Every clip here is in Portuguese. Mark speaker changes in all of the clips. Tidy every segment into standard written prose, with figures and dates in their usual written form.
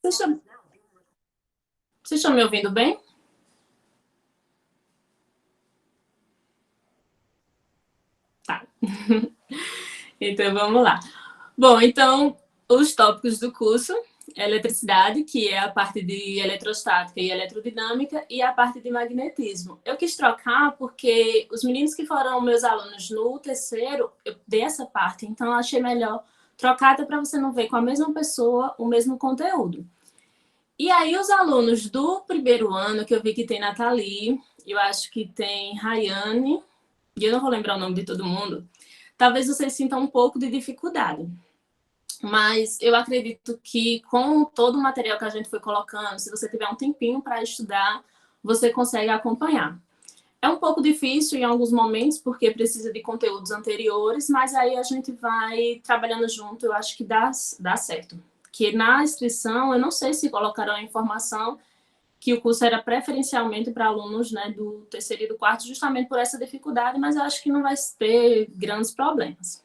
Speaker 1: Vocês estão, vocês estão me ouvindo bem? Tá. Então vamos lá. Bom, então os tópicos do curso é eletricidade, que é a parte de eletrostática e eletrodinâmica, e a parte de magnetismo. Eu quis trocar porque os meninos que foram meus alunos no terceiro, eu dei essa parte, então eu achei melhor trocar até para você não ver com a mesma pessoa o mesmo conteúdo. E aí os alunos do primeiro ano, que eu vi que tem Nathalie, eu acho que tem Rayane, e eu não vou lembrar o nome de todo mundo, talvez vocês sintam um pouco de dificuldade. Mas eu acredito que com todo o material que a gente foi colocando, se você tiver um tempinho para estudar, você consegue acompanhar. É um pouco difícil em alguns momentos, porque precisa de conteúdos anteriores, mas aí a gente vai trabalhando junto, eu acho que dá certo. Que na inscrição, eu não sei se colocaram a informação que o curso era preferencialmente para alunos, né, do terceiro e do quarto, justamente por essa dificuldade, mas eu acho que não vai ter grandes problemas.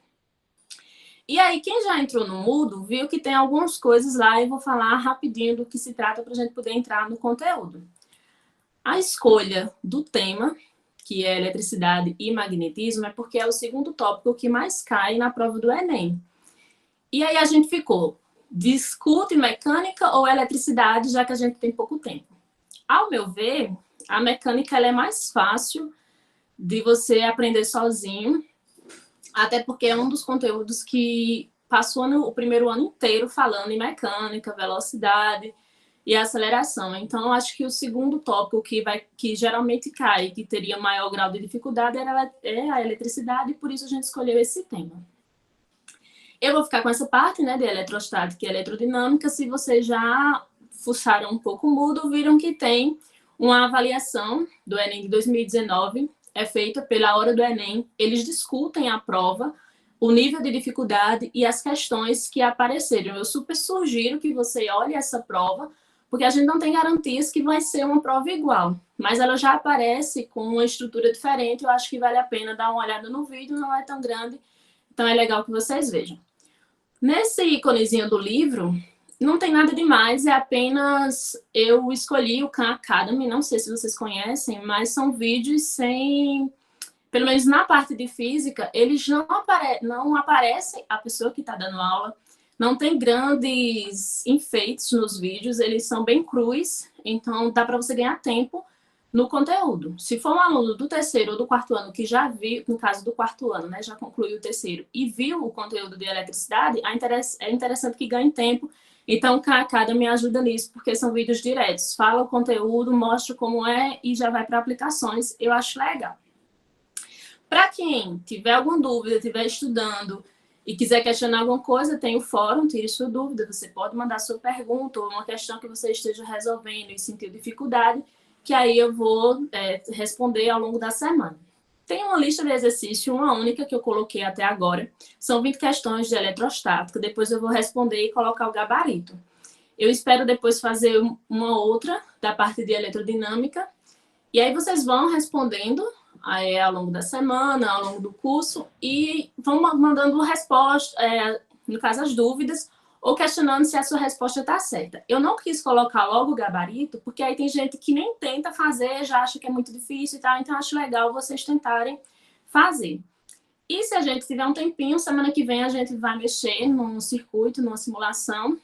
Speaker 1: E aí, quem já entrou no Moodle, viu que tem algumas coisas lá, e vou falar rapidinho do que se trata para a gente poder entrar no conteúdo. A escolha do tema, que é eletricidade e magnetismo, é porque é o segundo tópico que mais cai na prova do Enem. E aí a gente ficou, discute mecânica ou eletricidade, já que a gente tem pouco tempo. Ao meu ver, a mecânica ela é mais fácil de você aprender sozinho, até porque é um dos conteúdos que passou o primeiro ano inteiro falando em mecânica, velocidade e aceleração. Então, eu acho que o segundo tópico que geralmente cai, que teria maior grau de dificuldade, é a eletricidade, e por isso a gente escolheu esse tema. Eu vou ficar com essa parte, né, de eletrostática e eletrodinâmica. Se vocês já fuçaram um pouco o Moodle, viram que tem uma avaliação do Enem de 2019, é feita pela hora do Enem. Eles discutem a prova, o nível de dificuldade e as questões que apareceram. Eu super sugiro que você olhe essa prova, porque a gente não tem garantias que vai ser uma prova igual, mas ela já aparece com uma estrutura diferente. Eu acho que vale a pena dar uma olhada no vídeo, não é tão grande, então é legal que vocês vejam. Nesse íconezinho do livro, não tem nada demais, é apenas eu escolhi o Khan Academy, não sei se vocês conhecem, mas são vídeos sem, pelo menos na parte de física, eles não aparecem a pessoa que está dando aula, não tem grandes enfeites nos vídeos, eles são bem crus, então dá para você ganhar tempo no conteúdo. Se for um aluno do terceiro ou do quarto ano que já viu, no caso do quarto ano, né, já concluiu o terceiro e viu o conteúdo de eletricidade, é interessante que ganhe tempo. Então, o Khan Academy me ajuda nisso, porque são vídeos diretos. Fala o conteúdo, mostra como é e já vai para aplicações. Eu acho legal. Para quem tiver alguma dúvida, estiver estudando e quiser questionar alguma coisa, tem o fórum, tire sua dúvida. Você pode mandar sua pergunta ou uma questão que você esteja resolvendo e sentiu dificuldade, que aí eu vou responder ao longo da semana. Tem uma lista de exercício, uma única que eu coloquei até agora. São 20 questões de eletrostática. Depois eu vou responder e colocar o gabarito. Eu espero depois fazer uma outra da parte de eletrodinâmica. E aí vocês vão respondendo ao longo da semana, ao longo do curso, e vão mandando resposta, no caso as dúvidas, ou questionando se a sua resposta está certa. Eu não quis colocar logo o gabarito, porque aí tem gente que nem tenta fazer, já acha que é muito difícil e tal, então acho legal vocês tentarem fazer. E se a gente tiver um tempinho, semana que vem a gente vai mexer num circuito, numa simulação,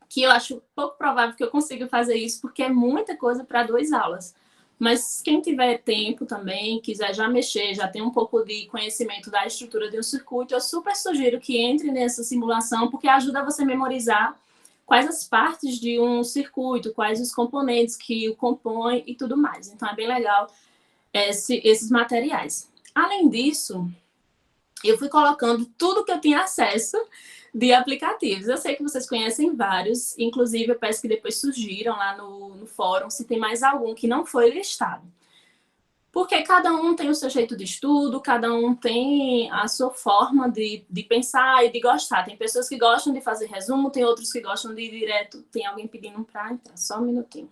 Speaker 1: que eu acho pouco provável que eu consiga fazer isso, porque é muita coisa para 2 aulas. Mas quem tiver tempo também, quiser já mexer, já tem um pouco de conhecimento da estrutura de um circuito, eu super sugiro que entre nessa simulação, porque ajuda você a memorizar quais as partes de um circuito, quais os componentes que o compõem e tudo mais. Então, é bem legal esses materiais. Além disso, eu fui colocando tudo que eu tinha acesso de aplicativos. Eu sei que vocês conhecem vários, inclusive eu peço que depois sugiram lá no fórum se tem mais algum que não foi listado. Porque cada um tem o seu jeito de estudo, cada um tem a sua forma de pensar e de gostar. Tem pessoas que gostam de fazer resumo, tem outros que gostam de ir direto. Tem alguém pedindo para entrar, só um minutinho.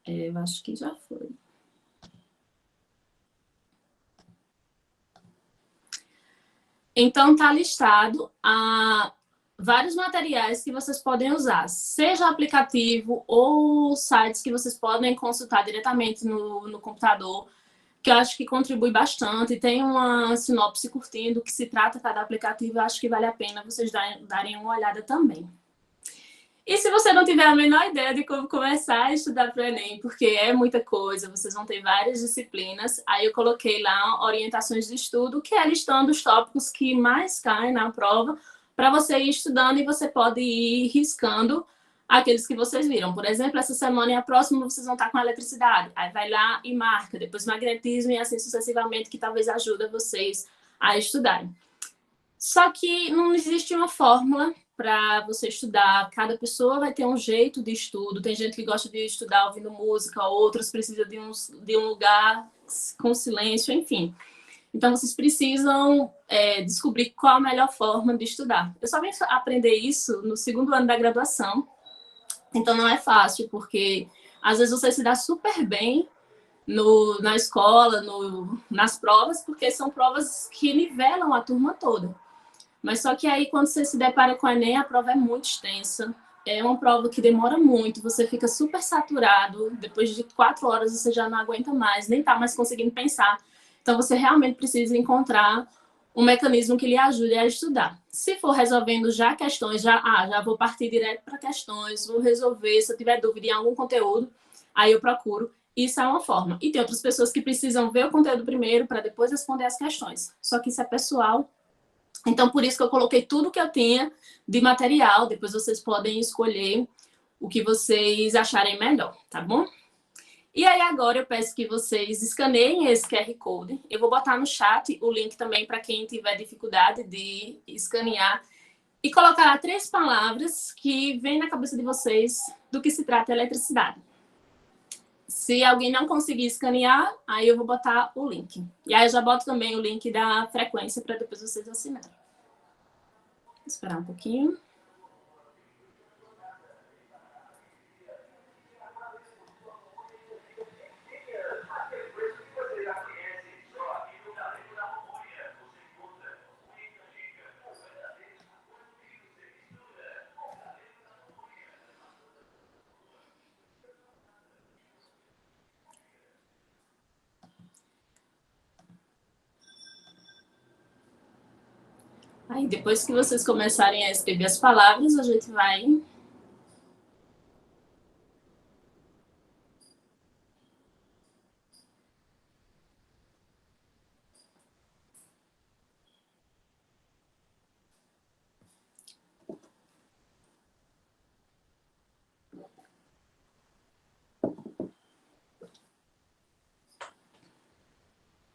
Speaker 1: Eu acho que já foi. Então, está listado vários materiais que vocês podem usar, seja aplicativo ou sites que vocês podem consultar diretamente no computador, que eu acho que contribui bastante. Tem uma sinopse curtinha do que se trata cada aplicativo, eu acho que vale a pena vocês darem uma olhada também. E se você não tiver a menor ideia de como começar a estudar para o Enem, porque é muita coisa, vocês vão ter várias disciplinas, aí eu coloquei lá orientações de estudo, que é listando os tópicos que mais caem na prova, para você ir estudando e você pode ir riscando aqueles que vocês viram. Por exemplo, essa semana e a próxima vocês vão estar com eletricidade. Aí vai lá e marca, depois magnetismo e assim sucessivamente, que talvez ajude vocês a estudarem. Só que não existe uma fórmula para você estudar. Cada pessoa vai ter um jeito de estudo. Tem gente que gosta de estudar ouvindo música, outros precisam de um lugar com silêncio, enfim. Então, vocês precisam descobrir qual a melhor forma de estudar. Eu só vim aprender isso no segundo ano da graduação. Então, não é fácil, porque às vezes você se dá super bem na escola, nas provas, porque são provas que nivelam a turma toda. Mas só que aí, quando você se depara com a Enem, a prova é muito extensa. É uma prova que demora muito, você fica super saturado. Depois de 4 horas, você já não aguenta mais, nem está mais conseguindo pensar. Então, você realmente precisa encontrar um mecanismo que lhe ajude a estudar. Se for resolvendo já questões, já vou partir direto para questões, vou resolver. Se eu tiver dúvida em algum conteúdo, aí eu procuro. Isso é uma forma. E tem outras pessoas que precisam ver o conteúdo primeiro para depois responder as questões. Só que isso é pessoal. Então, por isso que eu coloquei tudo que eu tinha de material. Depois vocês podem escolher o que vocês acharem melhor, tá bom? E aí agora eu peço que vocês escaneiem esse QR Code. Eu vou botar no chat o link também para quem tiver dificuldade de escanear. E colocar lá 3 palavras que vêm na cabeça de vocês do que se trata a eletricidade. Se alguém não conseguir escanear, aí eu vou botar o link. E aí eu já boto também o link da frequência para depois vocês assinarem. Vou esperar um pouquinho. Aí, depois que vocês começarem a escrever as palavras, a gente vai...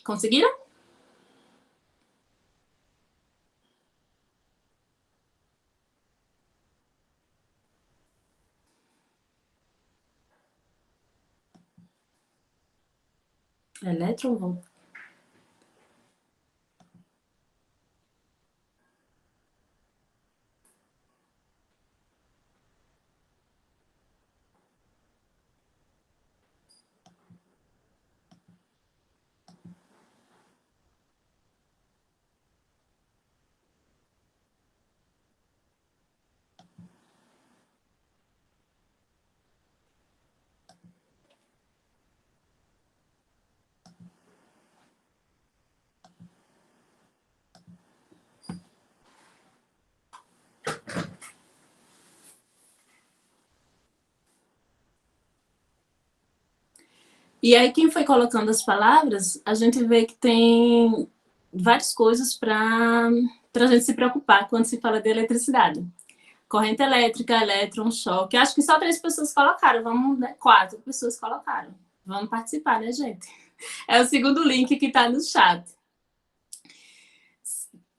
Speaker 1: Conseguiram? Elétron. E aí, quem foi colocando as palavras, a gente vê que tem várias coisas para a gente se preocupar quando se fala de eletricidade. Corrente elétrica, elétron, choque. Acho que só 3 pessoas colocaram, vamos, né? 4 pessoas colocaram. Vamos participar, né, gente? É o segundo link que está no chat.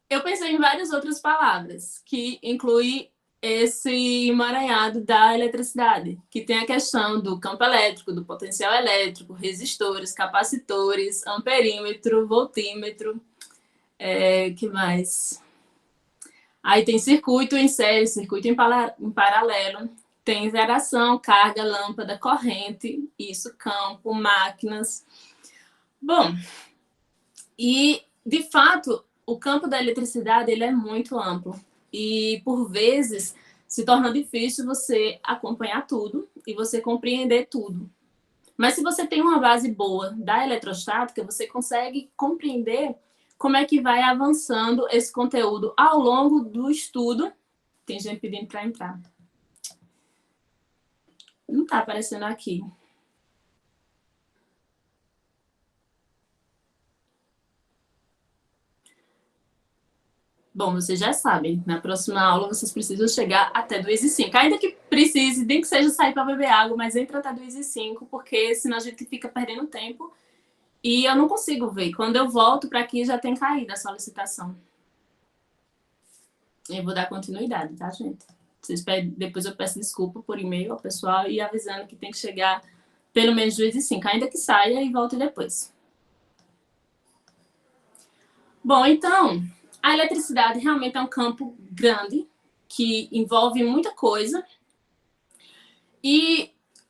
Speaker 1: Eu pensei em várias outras palavras, que inclui esse emaranhado da eletricidade, que tem a questão do campo elétrico, do potencial elétrico, resistores, capacitores, amperímetro, voltímetro, que mais? Aí tem circuito em série, circuito em paralelo, tem geração, carga, lâmpada, corrente, isso, campo, máquinas. Bom, e de fato, o campo da eletricidade ele é muito amplo e, por vezes, se torna difícil você acompanhar tudo e você compreender tudo. Mas se você tem uma base boa da eletrostática, você consegue compreender como é que vai avançando esse conteúdo ao longo do estudo. Tem gente pedindo para entrar. Não está aparecendo aqui. Bom, vocês já sabem, na próxima aula vocês precisam chegar até 2:05. Ainda que precise, nem que seja sair para beber água, mas entra até 2:05, porque senão a gente fica perdendo tempo. E eu não consigo ver. Quando eu volto para aqui, já tem caído a solicitação. Eu vou dar continuidade, tá, gente? Depois eu peço desculpa por e-mail ao pessoal e avisando que tem que chegar pelo menos 2:05, ainda que saia e volte depois. Bom, então, a eletricidade realmente é um campo grande, que envolve muita coisa.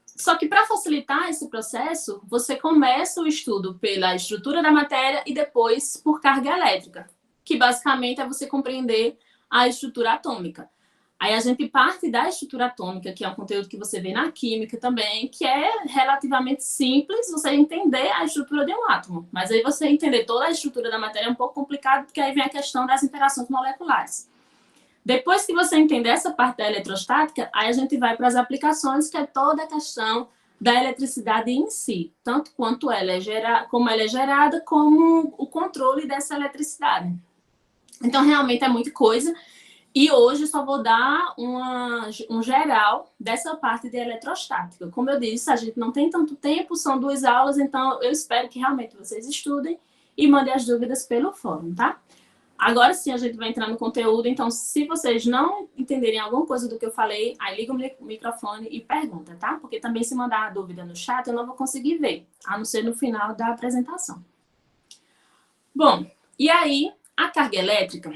Speaker 1: Só que para facilitar esse processo, você começa o estudo pela estrutura da matéria e depois por carga elétrica, que basicamente é você compreender a estrutura atômica. Aí a gente parte da estrutura atômica, que é um conteúdo que você vê na química também, que é relativamente simples você entender a estrutura de um átomo. Mas aí você entender toda a estrutura da matéria é um pouco complicado, porque aí vem a questão das interações moleculares. Depois que você entender essa parte da eletrostática, aí a gente vai para as aplicações, que é toda a questão da eletricidade em si, tanto quanto como ela é gerada, como o controle dessa eletricidade. Então, realmente é muita coisa. E hoje só vou dar um geral dessa parte de eletrostática. Como eu disse, a gente não tem tanto tempo, são 2 aulas, então eu espero que realmente vocês estudem e mandem as dúvidas pelo fórum, tá? Agora sim a gente vai entrar no conteúdo, então se vocês não entenderem alguma coisa do que eu falei, aí liga o microfone e pergunta, tá? Porque também se mandar a dúvida no chat eu não vou conseguir ver, a não ser no final da apresentação. Bom, e aí a carga elétrica,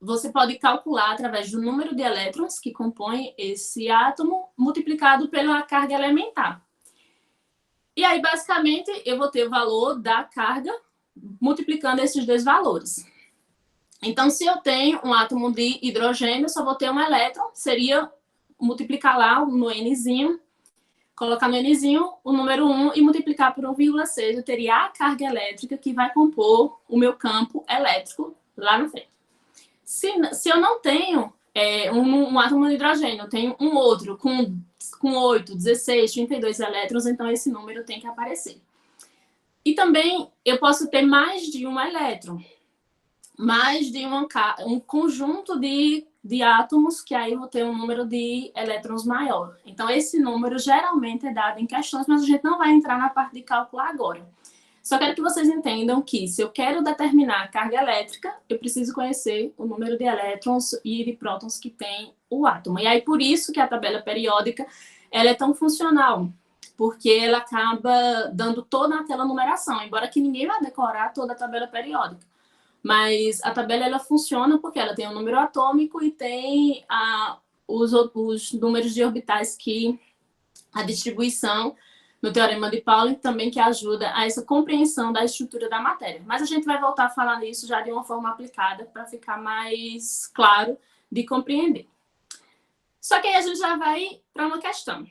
Speaker 1: você pode calcular através do número de elétrons que compõem esse átomo multiplicado pela carga elementar. E aí, basicamente, eu vou ter o valor da carga multiplicando esses 2 valores. Então, se eu tenho um átomo de hidrogênio, eu só vou ter um elétron, seria multiplicar lá no Nzinho, colocar no Nzinho o número 1 e multiplicar por 1,6, eu teria a carga elétrica que vai compor o meu campo elétrico lá na frente. Se eu não tenho um átomo de hidrogênio, eu tenho um outro com 8, 16, 32 elétrons, então esse número tem que aparecer. E também eu posso ter mais de um elétron, mais de um conjunto de átomos, que aí eu vou ter um número de elétrons maior. Então, esse número geralmente é dado em questões, mas a gente não vai entrar na parte de cálculo agora. Só quero que vocês entendam que, se eu quero determinar a carga elétrica, eu preciso conhecer o número de elétrons e de prótons que tem o átomo. E aí, por isso que a tabela periódica ela é tão funcional, porque ela acaba dando toda aquela numeração, embora que ninguém vai decorar toda a tabela periódica. Mas a tabela ela funciona porque ela tem um número atômico e tem os números de orbitais que a distribuição no Teorema de Pauling também que ajuda a essa compreensão da estrutura da matéria. Mas a gente vai voltar a falar nisso já de uma forma aplicada para ficar mais claro de compreender. Só que aí a gente já vai para uma questão.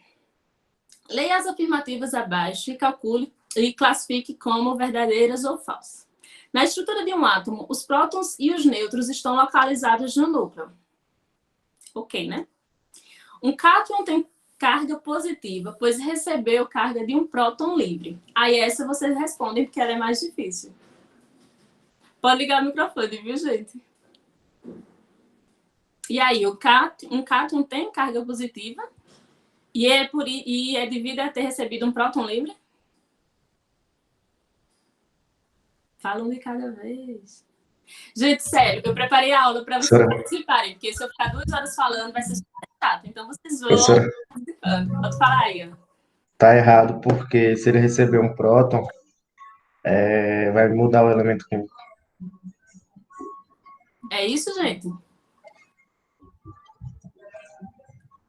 Speaker 1: Leia as afirmativas abaixo e calcule e classifique como verdadeiras ou falsas. Na estrutura de um átomo, os prótons e os nêutrons estão localizados no núcleo. Ok, né? Um cátion tem carga positiva, pois recebeu carga de um próton livre. Aí essa vocês respondem, porque ela é mais difícil. Pode ligar o microfone, viu, gente? E aí, um cátion tem carga positiva e é devido a ter recebido um próton livre? Fala um de cada vez. Gente, sério, eu preparei a aula para vocês participarem, porque se eu ficar 2 horas falando, vai ser super chato. Então, vocês vão participando. Pode falar aí.
Speaker 2: Tá errado, porque se ele receber um próton, vai mudar o elemento químico.
Speaker 1: É isso, gente?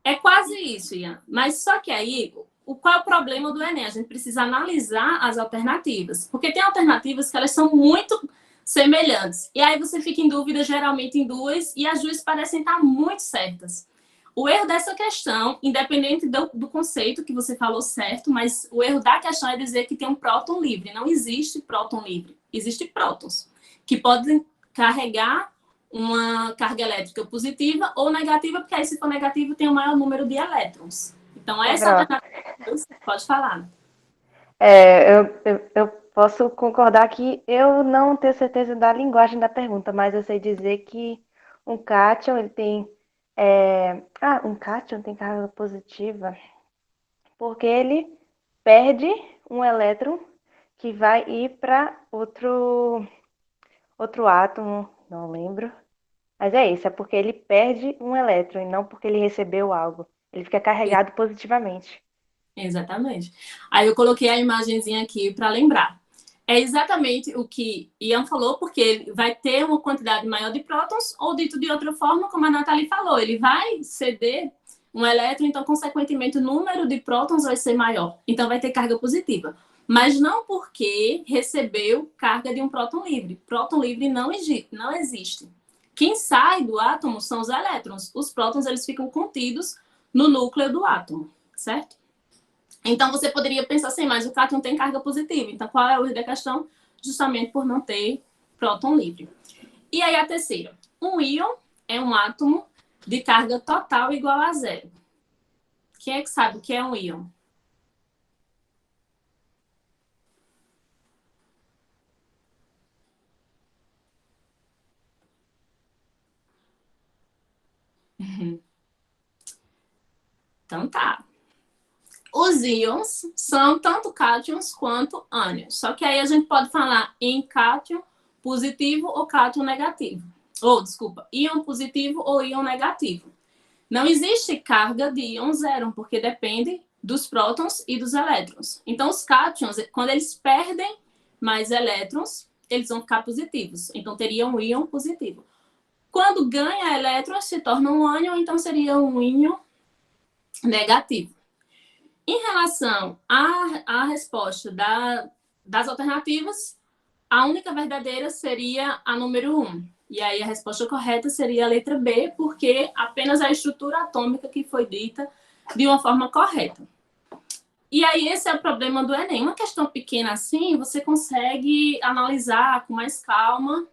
Speaker 1: É quase isso, Ian. Mas só que aí, qual é o problema do Enem? A gente precisa analisar as alternativas. Porque tem alternativas que elas são muito semelhantes. E aí você fica em dúvida, geralmente, em duas, e as duas parecem estar muito certas. O erro dessa questão, independente do conceito que você falou certo, mas o erro da questão é dizer que tem um próton livre. Não existe próton livre. Existem prótons, que podem carregar uma carga elétrica positiva ou negativa, porque aí, se for negativo, tem o maior número de elétrons. Então, essa alternativa, pode falar.
Speaker 3: Eu posso concordar que eu não tenho certeza da linguagem da pergunta, mas eu sei dizer que um cátion, ele tem... um cátion tem carga positiva porque ele perde um elétron que vai ir para outro átomo, não lembro. Mas é isso, é porque ele perde um elétron e não porque ele recebeu algo. Ele fica carregado positivamente.
Speaker 1: Exatamente. Aí eu coloquei a imagenzinha aqui para lembrar. É exatamente o que Ian falou, porque ele vai ter uma quantidade maior de prótons, ou dito de outra forma, como a Nathalie falou, ele vai ceder um elétron, então, consequentemente, o número de prótons vai ser maior. Então, vai ter carga positiva. Mas não porque recebeu carga de um próton livre. Próton livre não existe. Quem sai do átomo são os elétrons. Os prótons, eles ficam contidos no núcleo do átomo, certo? Então, você poderia pensar assim, mas o cátion tem carga positiva. Então, qual é o erro da questão? Justamente por não ter próton livre. E aí, a terceira. Um íon é um átomo de carga total igual a zero. Quem é que sabe o que é um íon? Então, tá. Os íons são tanto cátions quanto ânions. Só que aí a gente pode falar em cátion positivo ou cátion negativo. Íon positivo ou íon negativo. Não existe carga de íon zero, porque depende dos prótons e dos elétrons. Então, os cátions, quando eles perdem mais elétrons, eles vão ficar positivos. Então, teria um íon positivo. Quando ganha elétrons, se torna um ânion, então seria um íon negativo. Em relação à resposta das alternativas, a única verdadeira seria a número 1. E aí a resposta correta seria a letra B, porque apenas a estrutura atômica que foi dita de uma forma correta. E aí esse é o problema do Enem. Uma questão pequena assim, você consegue analisar com mais calma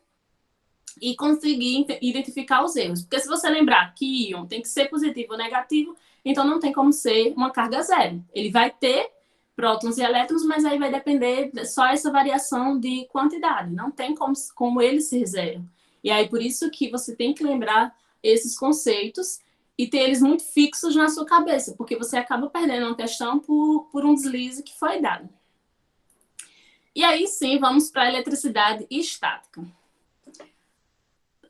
Speaker 1: e conseguir identificar os erros. Porque se você lembrar que íon tem que ser positivo ou negativo, então não tem como ser uma carga zero. Ele vai ter prótons e elétrons, mas aí vai depender só essa variação de quantidade. Não tem como ele ser zero. E aí por isso que você tem que lembrar esses conceitos e ter eles muito fixos na sua cabeça, porque você acaba perdendo uma questão por um deslize que foi dado. E aí sim, vamos para a eletricidade estática.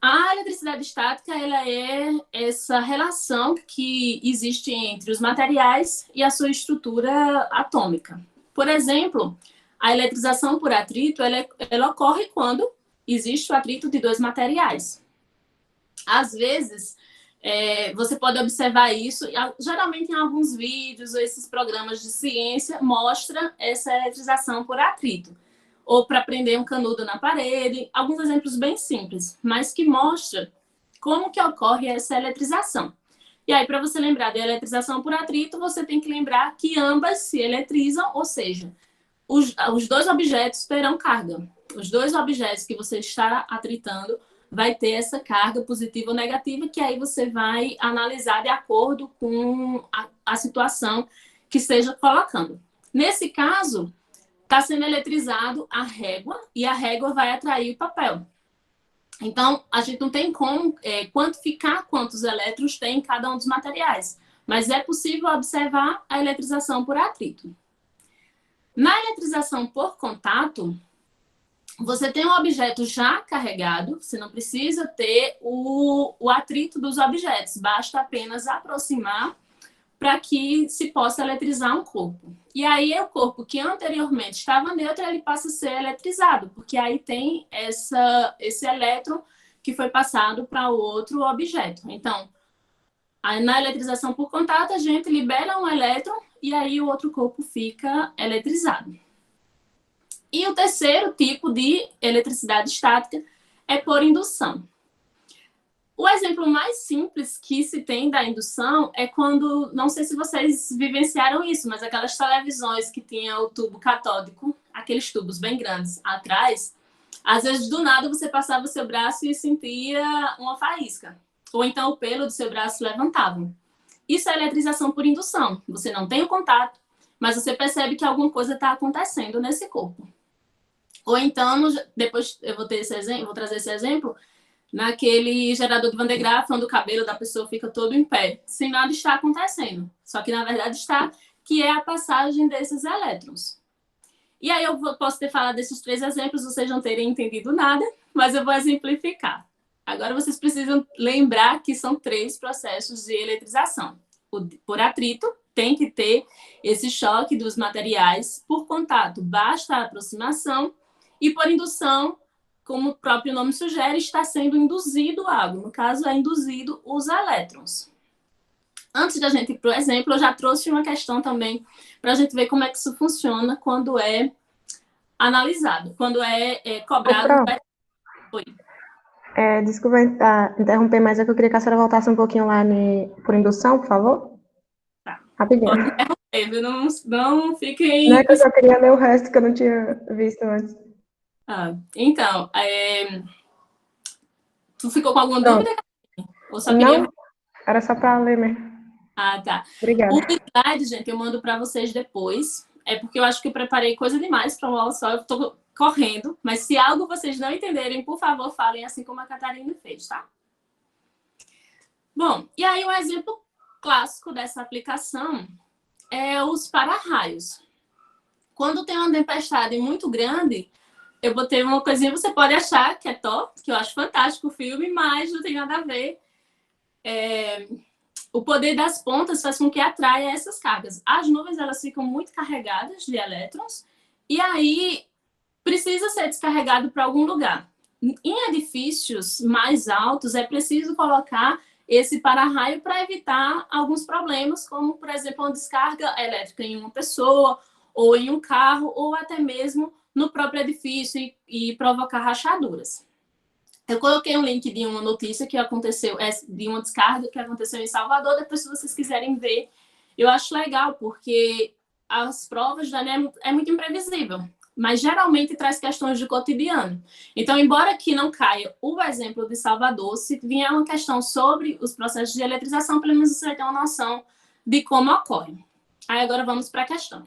Speaker 1: A eletricidade estática, ela é essa relação que existe entre os materiais e a sua estrutura atômica. Por exemplo, a eletrização por atrito, ela ocorre quando existe o atrito de dois materiais. Às vezes, você pode observar isso, geralmente em alguns vídeos ou esses programas de ciência, mostra essa eletrização por atrito. Ou para prender um canudo na parede, alguns exemplos bem simples, mas que mostram como que ocorre essa eletrização. E aí, para você lembrar da eletrização por atrito, você tem que lembrar que ambas se eletrizam, ou seja, os dois objetos terão carga. Os dois objetos que você está atritando vai ter essa carga positiva ou negativa, que aí você vai analisar de acordo com a situação que esteja colocando. Nesse caso, está sendo eletrizado a régua e a régua vai atrair o papel. Então, a gente não tem como quantificar quantos elétrons tem em cada um dos materiais, mas é possível observar a eletrização por atrito. Na eletrização por contato, você tem um objeto já carregado, você não precisa ter o atrito dos objetos, basta apenas aproximar para que se possa eletrizar um corpo. E aí o corpo que anteriormente estava neutro, ele passa a ser eletrizado, porque aí tem esse elétron que foi passado para o outro objeto. Então, na eletrização por contato, a gente libera um elétron e aí o outro corpo fica eletrizado. E o terceiro tipo de eletricidade estática é por indução. O exemplo mais simples que se tem da indução é quando, não sei se vocês vivenciaram isso, mas aquelas televisões que tinha o tubo catódico, aqueles tubos bem grandes atrás, às vezes do nada você passava o seu braço e sentia uma faísca, ou então o pelo do seu braço levantava. Isso é eletrização por indução. Você não tem o contato, mas você percebe que alguma coisa está acontecendo nesse corpo. Ou então, depois eu vou ter esse exemplo, vou trazer esse exemplo, naquele gerador de Van de Graaff, onde o cabelo da pessoa fica todo em pé, sem nada está acontecendo. Só que, na verdade, está, que é a passagem desses elétrons. E aí eu posso ter falado desses 3 exemplos, vocês não terem entendido nada, mas eu vou exemplificar. Agora vocês precisam lembrar que são 3 processos de eletrização. Por atrito, tem que ter esse choque dos materiais. Por contato, basta a aproximação. E por indução, como o próprio nome sugere, está sendo induzido algo. No caso, é induzido os elétrons. Antes da gente ir para o exemplo, eu já trouxe uma questão também para a gente ver como é que isso funciona quando é analisado, quando é cobrado.
Speaker 4: Oi. Desculpa interromper, mas é que eu queria que a senhora voltasse um pouquinho lá por indução, por favor.
Speaker 1: Tá.
Speaker 4: Rapidinho.
Speaker 1: Não fiquem...
Speaker 4: Não é que eu só queria ler o resto que eu não tinha visto antes.
Speaker 1: Então, tu ficou com alguma dúvida? Ou só queria...
Speaker 4: Não, era só para ler mesmo.
Speaker 1: Tá.
Speaker 4: Obrigada.
Speaker 1: O slide, gente, eu mando para vocês depois. É porque eu acho que eu preparei coisa demais para uma aula só. Eu estou correndo. Mas se algo vocês não entenderem, por favor, falem assim como a Catarina fez, tá? Bom, e aí um exemplo clássico dessa aplicação é os para-raios. Quando tem uma tempestade muito grande, eu botei uma coisinha, você pode achar que é top, que eu acho fantástico o filme, mas não tem nada a ver. O poder das pontas faz com que atraia essas cargas. As nuvens, elas ficam muito carregadas de elétrons, e aí precisa ser descarregado para algum lugar. Em edifícios mais altos, é preciso colocar esse para-raio para evitar alguns problemas, como, por exemplo, uma descarga elétrica em uma pessoa, ou em um carro, ou até mesmo no próprio edifício e provocar rachaduras. Eu coloquei um link de uma notícia que aconteceu, de uma descarga que aconteceu em Salvador, depois se vocês quiserem ver. Eu acho legal, porque as provas da ANEM é muito imprevisível, mas geralmente traz questões de cotidiano. Então, embora aqui não caia o exemplo de Salvador, se vier uma questão sobre os processos de eletrização, pelo menos você vai ter uma noção de como ocorre. Aí agora vamos para a questão.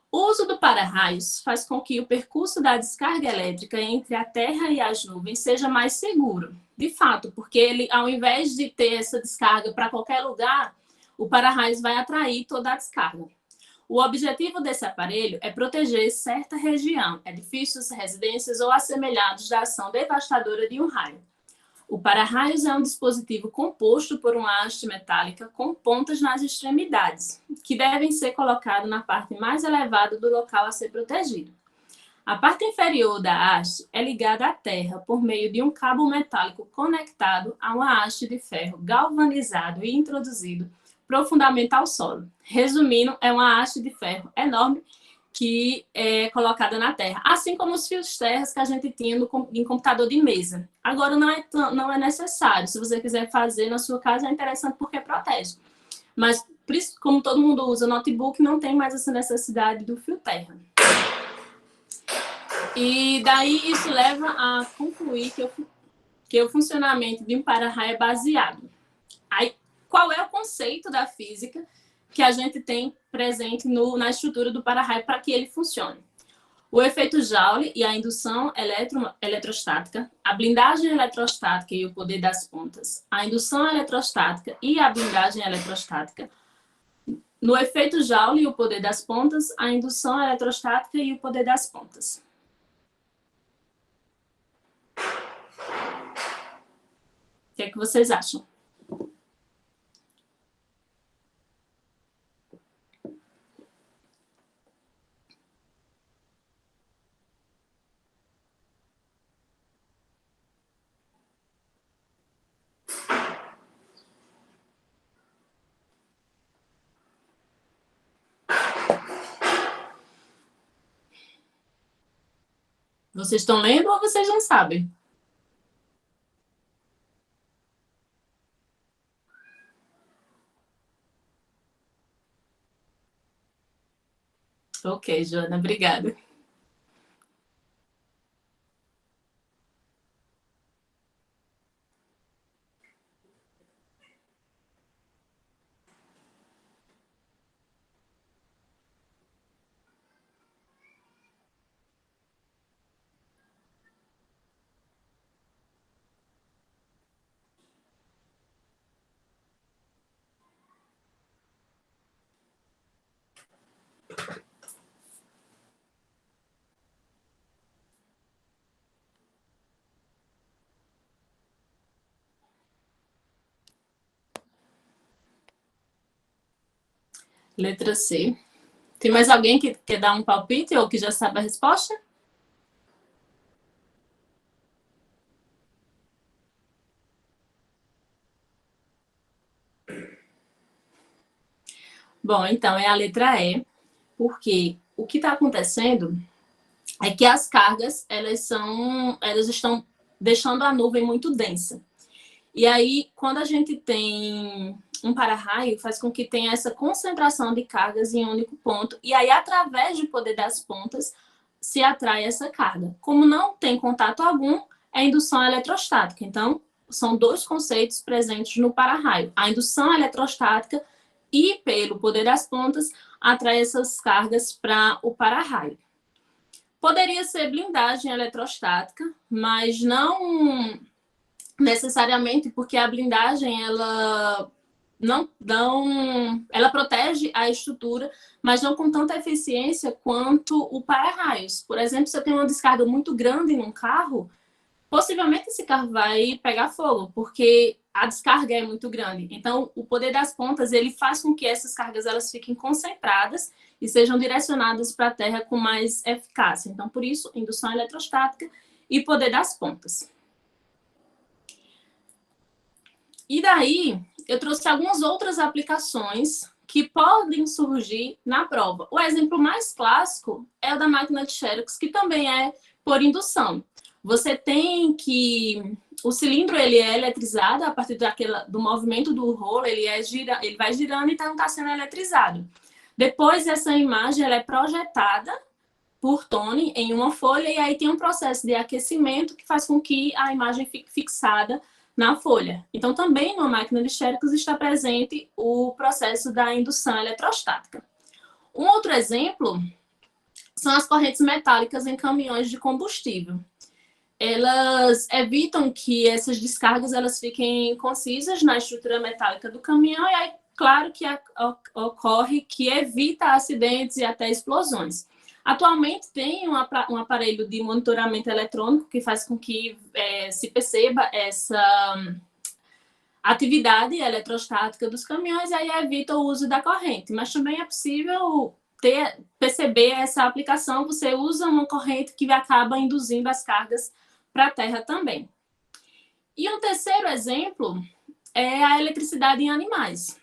Speaker 1: O uso do para-raios faz com que o percurso da descarga elétrica entre a Terra e as nuvens seja mais seguro. De fato, porque ele, ao invés de ter essa descarga para qualquer lugar, o para-raios vai atrair toda a descarga. O objetivo desse aparelho é proteger certa região, edifícios, residências ou assemelhados da ação devastadora de um raio. O para-raios é um dispositivo composto por uma haste metálica com pontas nas extremidades, que devem ser colocadas na parte mais elevada do local a ser protegido. A parte inferior da haste é ligada à terra por meio de um cabo metálico conectado a uma haste de ferro galvanizado e introduzido profundamente ao solo. Resumindo, é uma haste de ferro enorme que é colocada na terra, assim como os fios terras que a gente tinha em computador de mesa. Agora não é necessário, se você quiser fazer na sua casa é interessante porque protege. Mas como todo mundo usa notebook, não tem mais essa necessidade do fio terra. E daí isso leva a concluir que o funcionamento de um para-raio é baseado. Aí, qual é o conceito da física que a gente tem presente na estrutura do para-raio para que ele funcione? O efeito Joule e a indução eletrostática, a blindagem eletrostática e o poder das pontas, a indução eletrostática e a blindagem eletrostática. No efeito Joule e o poder das pontas, a indução eletrostática e o poder das pontas. O que é que vocês acham? Vocês estão lendo ou vocês não sabem? Ok, Joana, obrigada. Letra C. Tem mais alguém que quer dar um palpite ou que já sabe a resposta? Bom, então é a letra E, porque o que está acontecendo é que as cargas elas estão deixando a nuvem muito densa. E aí, quando a gente tem um para-raio, faz com que tenha essa concentração de cargas em um único ponto, e aí, através do poder das pontas, se atrai essa carga. Como não tem contato algum, é indução eletrostática. Então, são dois conceitos presentes no para-raio. A indução eletrostática e, pelo poder das pontas, atrai essas cargas para o para-raio. Poderia ser blindagem eletrostática, mas não necessariamente, porque a blindagem ela ela protege a estrutura, mas não com tanta eficiência quanto o para-raios. Por exemplo, se eu tenho uma descarga muito grande num carro, possivelmente esse carro vai pegar fogo, porque a descarga é muito grande. Então, o poder das pontas, ele faz com que essas cargas elas fiquem concentradas e sejam direcionadas para a Terra com mais eficácia. Então, por isso, indução eletrostática e poder das pontas. E daí, eu trouxe algumas outras aplicações que podem surgir na prova. O exemplo mais clássico é o da máquina de Xerox, que também é por indução. Você tem que... O cilindro ele é eletrizado a partir do movimento do rolo, ele vai girando e então está sendo eletrizado. Depois, essa imagem ela é projetada por Tony em uma folha e aí tem um processo de aquecimento que faz com que a imagem fique fixada na folha. Então, também na máquina de Xerox está presente o processo da indução eletrostática. Um outro exemplo são as correntes metálicas em caminhões de combustível. Elas evitam que essas descargas elas fiquem concisas na estrutura metálica do caminhão e aí, claro, que ocorre que evita acidentes e até explosões. Atualmente tem um aparelho de monitoramento eletrônico que faz com que se perceba essa atividade eletrostática dos caminhões e aí evita o uso da corrente. Mas também é possível perceber essa aplicação, você usa uma corrente que acaba induzindo as cargas para a Terra também. E um terceiro exemplo é a eletricidade em animais.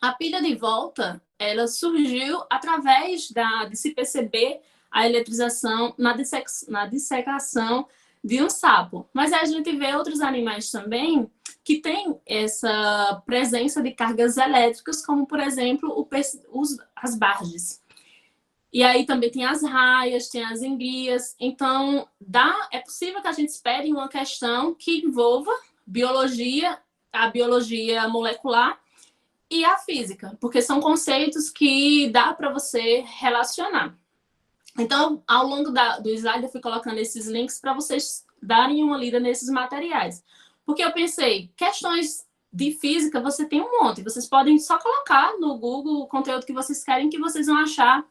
Speaker 1: A pilha de volta, ela surgiu através de se perceber a eletrização na dissecação de um sapo. Mas a gente vê outros animais também que têm essa presença de cargas elétricas, como, por exemplo, as barges. E aí também tem as raias, tem as enguias. Então, é possível que a gente espere uma questão que envolva a biologia molecular e a física, porque são conceitos que dá para você relacionar. Então, ao longo do slide, eu fui colocando esses links para vocês darem uma lida nesses materiais. Porque eu pensei, questões de física você tem um monte. Vocês podem só colocar no Google o conteúdo que vocês querem, que vocês vão achar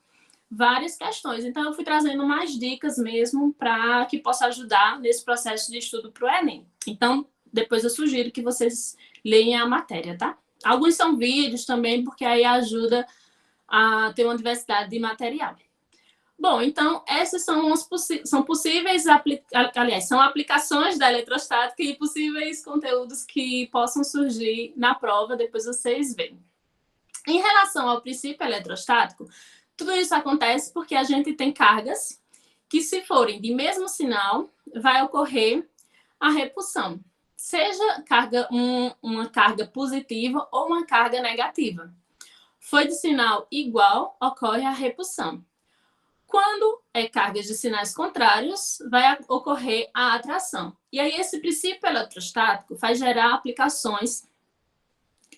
Speaker 1: várias questões. Então, eu fui trazendo mais dicas mesmo para que possa ajudar nesse processo de estudo para o Enem. Então, depois eu sugiro que vocês leiam a matéria, tá? Alguns são vídeos também, porque aí ajuda a ter uma diversidade de material. Bom, então, essas são possíveis, aliás, são aplicações da eletrostática e possíveis conteúdos que possam surgir na prova, depois vocês veem. Em relação ao princípio eletrostático, tudo isso acontece porque a gente tem cargas que se forem de mesmo sinal, vai ocorrer a repulsão. Seja uma carga positiva ou uma carga negativa. Foi de sinal igual, ocorre a repulsão. Quando é cargas de sinais contrários, vai ocorrer a atração. E aí esse princípio eletrostático faz gerar aplicações,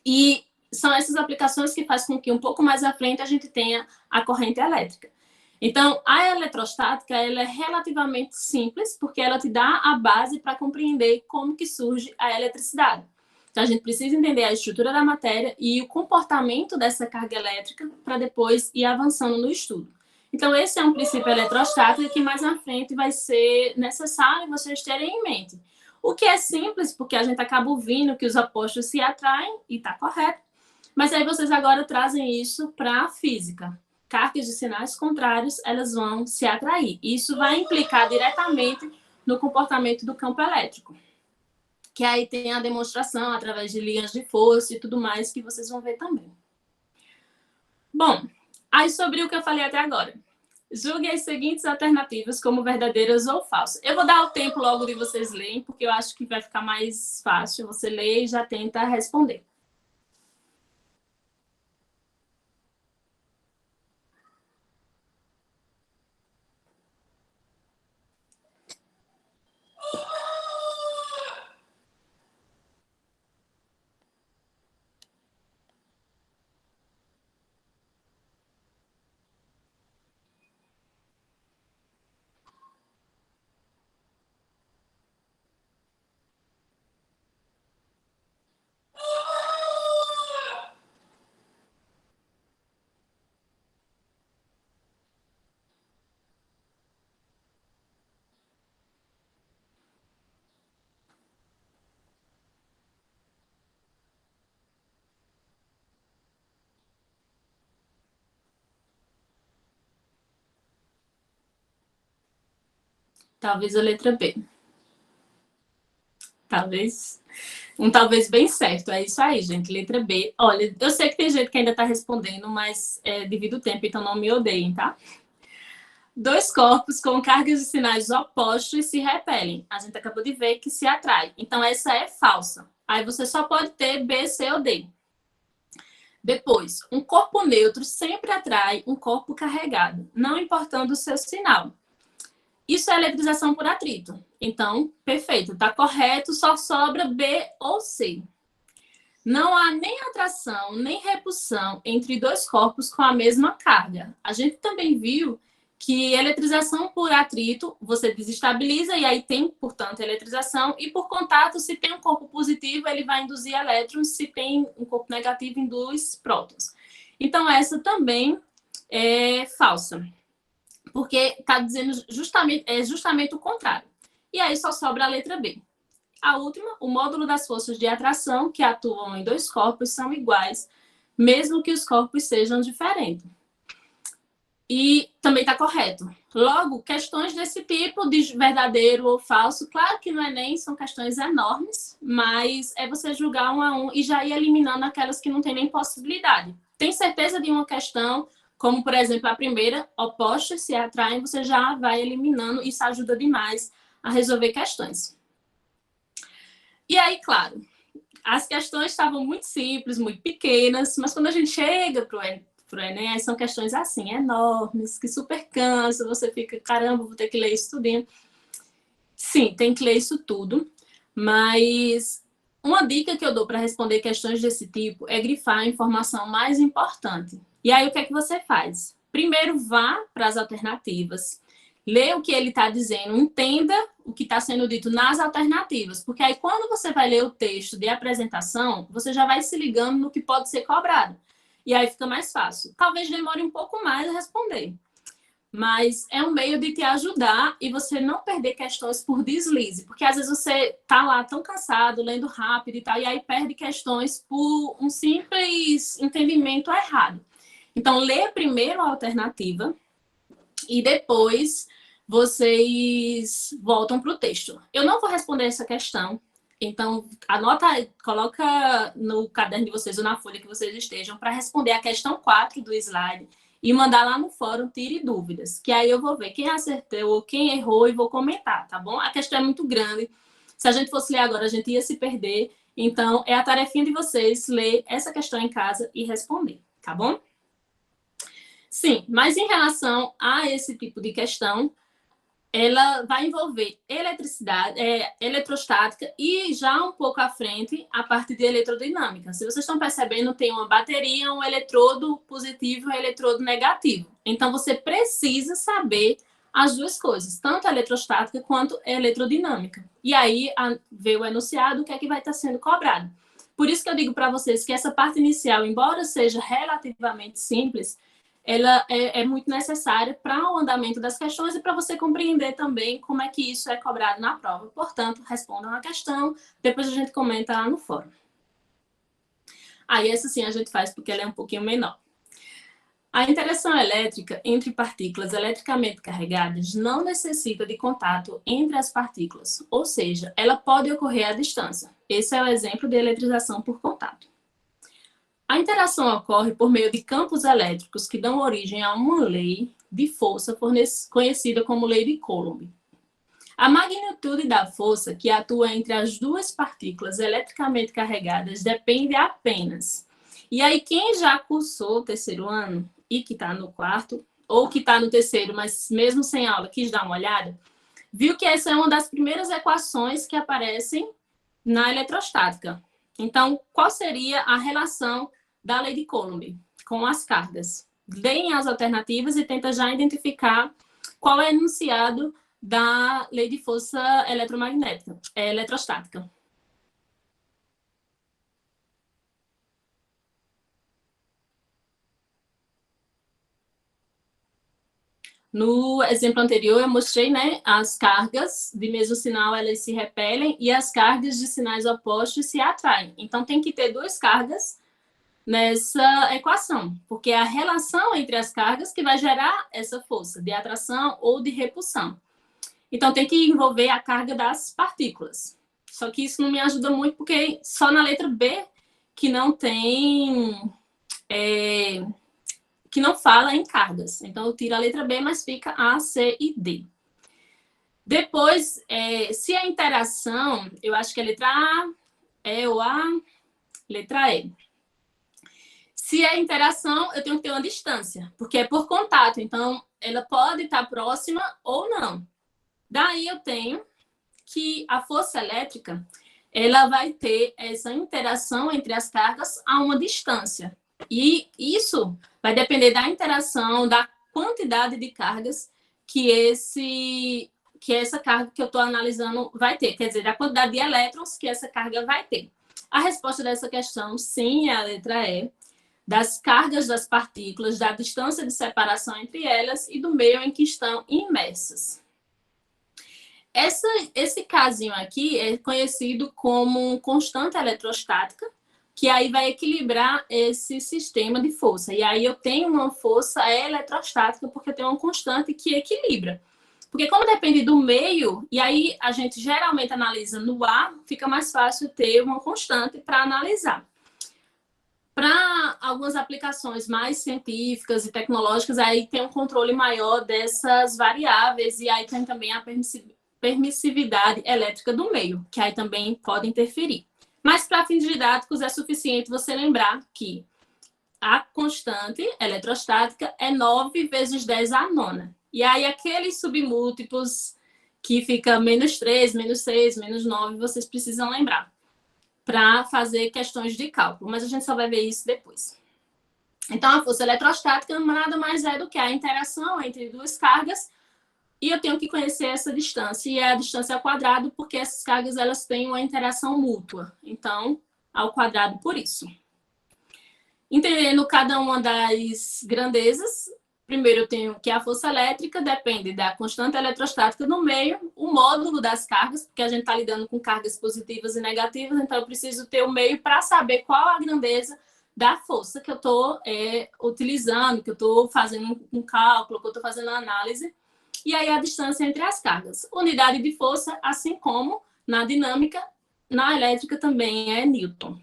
Speaker 1: e são essas aplicações que fazem com que um pouco mais à frente a gente tenha a corrente elétrica. Então, a eletrostática ela é relativamente simples, porque ela te dá a base para compreender como que surge a eletricidade. Então, a gente precisa entender a estrutura da matéria e o comportamento dessa carga elétrica para depois ir avançando no estudo. Então, esse é um princípio eletrostático que mais à frente vai ser necessário vocês terem em mente. O que é simples, porque a gente acaba ouvindo que os opostos se atraem, e está correto, mas aí vocês agora trazem isso para a física. Cargas de sinais contrários, elas vão se atrair. Isso vai implicar diretamente no comportamento do campo elétrico, que aí tem a demonstração através de linhas de força e tudo mais, que vocês vão ver também. Bom, aí sobre o que eu falei até agora. Julgue as seguintes alternativas como verdadeiras ou falsas. Eu vou dar o tempo logo de vocês lerem, porque eu acho que vai ficar mais fácil. Você lê e já tenta responder. Talvez a letra B. Talvez bem certo. É isso aí, gente. Letra B. Olha, eu sei que tem gente que ainda está respondendo, mas devido ao tempo, então não me odeiem, tá? Dois corpos com cargas de sinais opostos se repelem. A gente acabou de ver que se atrai. Então, essa é falsa. Aí você só pode ter B, C ou D. Depois, um corpo neutro sempre atrai um corpo carregado, não importando o seu sinal. Isso é eletrização por atrito. Então, perfeito, está correto, só sobra B ou C. Não há nem atração, nem repulsão entre dois corpos com a mesma carga. A gente também viu que eletrização por atrito, você desestabiliza e aí tem, portanto, eletrização. E por contato, se tem um corpo positivo, ele vai induzir elétrons, se tem um corpo negativo, induz prótons. Então, essa também é falsa, porque está dizendo justamente o contrário. E aí só sobra a letra B. A última, o módulo das forças de atração que atuam em dois corpos são iguais, mesmo que os corpos sejam diferentes. E também está correto. Logo, questões desse tipo, de verdadeiro ou falso, claro que no Enem são questões enormes, mas é você julgar um a um e já ir eliminando aquelas que não tem nem possibilidade. Tem certeza de uma questão, como, por exemplo, a primeira, opostos se atraem, você já vai eliminando, isso ajuda demais a resolver questões. E aí, claro, as questões estavam muito simples, muito pequenas, mas quando a gente chega para o Enem, são questões assim, enormes, que super cansam, você fica, caramba, vou ter que ler isso tudinho. Sim, tem que ler isso tudo, mas uma dica que eu dou para responder questões desse tipo é grifar a informação mais importante. E aí, o que é que você faz? Primeiro, vá para as alternativas, lê o que ele está dizendo, entenda o que está sendo dito nas alternativas, porque aí quando você vai ler o texto de apresentação, você já vai se ligando no que pode ser cobrado. E aí fica mais fácil. Talvez demore um pouco mais a responder, mas é um meio de te ajudar e você não perder questões por deslize, porque às vezes você está lá tão cansado, lendo rápido e tal, e aí perde questões por um simples entendimento errado. Então, lê primeiro a alternativa e depois vocês voltam para o texto. Eu não vou responder essa questão, então anota, coloca no caderno de vocês ou na folha que vocês estejam para responder a questão 4 do slide e mandar lá no fórum Tire Dúvidas, que aí eu vou ver quem acertou, quem errou e vou comentar, tá bom? A questão é muito grande. Se a gente fosse ler agora, a gente ia se perder. Então, é a tarefinha de vocês ler essa questão em casa e responder, tá bom? Sim, mas em relação a esse tipo de questão, ela vai envolver eletricidade, eletrostática e já um pouco à frente a parte de eletrodinâmica. Se vocês estão percebendo, tem uma bateria, um eletrodo positivo e um eletrodo negativo. Então, você precisa saber as duas coisas, tanto a eletrostática quanto a eletrodinâmica. E aí, ver o enunciado, o que é que vai estar sendo cobrado. Por isso que eu digo para vocês que essa parte inicial, embora seja relativamente simples, ela é muito necessária para o andamento das questões e para você compreender também como é que isso é cobrado na prova. Portanto, respondam a questão, depois a gente comenta lá no fórum. Aí, essa sim a gente faz porque ela é um pouquinho menor. A interação elétrica entre partículas eletricamente carregadas não necessita de contato entre as partículas, ou seja, ela pode ocorrer à distância. Esse é o exemplo de eletrização por contato. A interação ocorre por meio de campos elétricos que dão origem a uma lei de força conhecida como lei de Coulomb. A magnitude da força que atua entre as duas partículas eletricamente carregadas depende apenas. E aí, quem já cursou o terceiro ano e que está no quarto, ou que está no terceiro, mas mesmo sem aula, quis dar uma olhada, viu que essa é uma das primeiras equações que aparecem na eletrostática. Então, qual seria a relação da lei de Coulomb com as cargas? Deem as alternativas e tenta já identificar qual é o enunciado da lei de força eletromagnética, eletrostática. No exemplo anterior, eu mostrei, né, as cargas de mesmo sinal, elas se repelem, e as cargas de sinais opostos se atraem. Então, tem que ter duas cargas nessa equação, porque é a relação entre as cargas que vai gerar essa força de atração ou de repulsão. Então, tem que envolver a carga das partículas. Só que isso não me ajuda muito, porque só na letra B que não tem... que não fala em cargas. Então, eu tiro a letra B, mas fica A, C e D. Depois, se a interação, eu acho que é letra A, E ou A, letra E. Se é interação, eu tenho que ter uma distância, porque é por contato. Então, ela pode estar próxima ou não. Daí, eu tenho que a força elétrica, ela vai ter essa interação entre as cargas a uma distância. E isso vai depender da interação, da quantidade de cargas que essa carga que eu estou analisando vai ter. Quer dizer, da quantidade de elétrons que essa carga vai ter. A resposta dessa questão, sim, é a letra E. Das cargas das partículas, da distância de separação entre elas e do meio em que estão imersas. Esse casinho aqui é conhecido como constante eletrostática, que aí vai equilibrar esse sistema de força. E aí eu tenho uma força eletrostática porque eu tenho uma constante que equilibra. Porque como depende do meio, e aí a gente geralmente analisa no A, fica mais fácil ter uma constante para analisar. Para algumas aplicações mais científicas e tecnológicas, aí tem um controle maior dessas variáveis, e aí tem também a permissividade elétrica do meio, que aí também pode interferir. Mas, para fins didáticos, é suficiente você lembrar que a constante eletrostática é 9 vezes 10 à nona. E aí, aqueles submúltiplos que fica menos 3, menos 6, menos 9, vocês precisam lembrar para fazer questões de cálculo. Mas a gente só vai ver isso depois. Então, a força eletrostática nada mais é do que a interação entre duas cargas. E eu tenho que conhecer essa distância, e é a distância ao quadrado, porque essas cargas elas têm uma interação mútua. Então, ao quadrado por isso. Entendendo cada uma das grandezas, primeiro eu tenho que a força elétrica depende da constante eletrostática no meio, o módulo das cargas, porque a gente está lidando com cargas positivas e negativas, então eu preciso ter o meio para saber qual a grandeza da força que eu estou utilizando, que eu estou fazendo um cálculo, que eu estou fazendo uma análise. E aí a distância entre as cargas. Unidade de força, assim como na dinâmica, na elétrica também é Newton.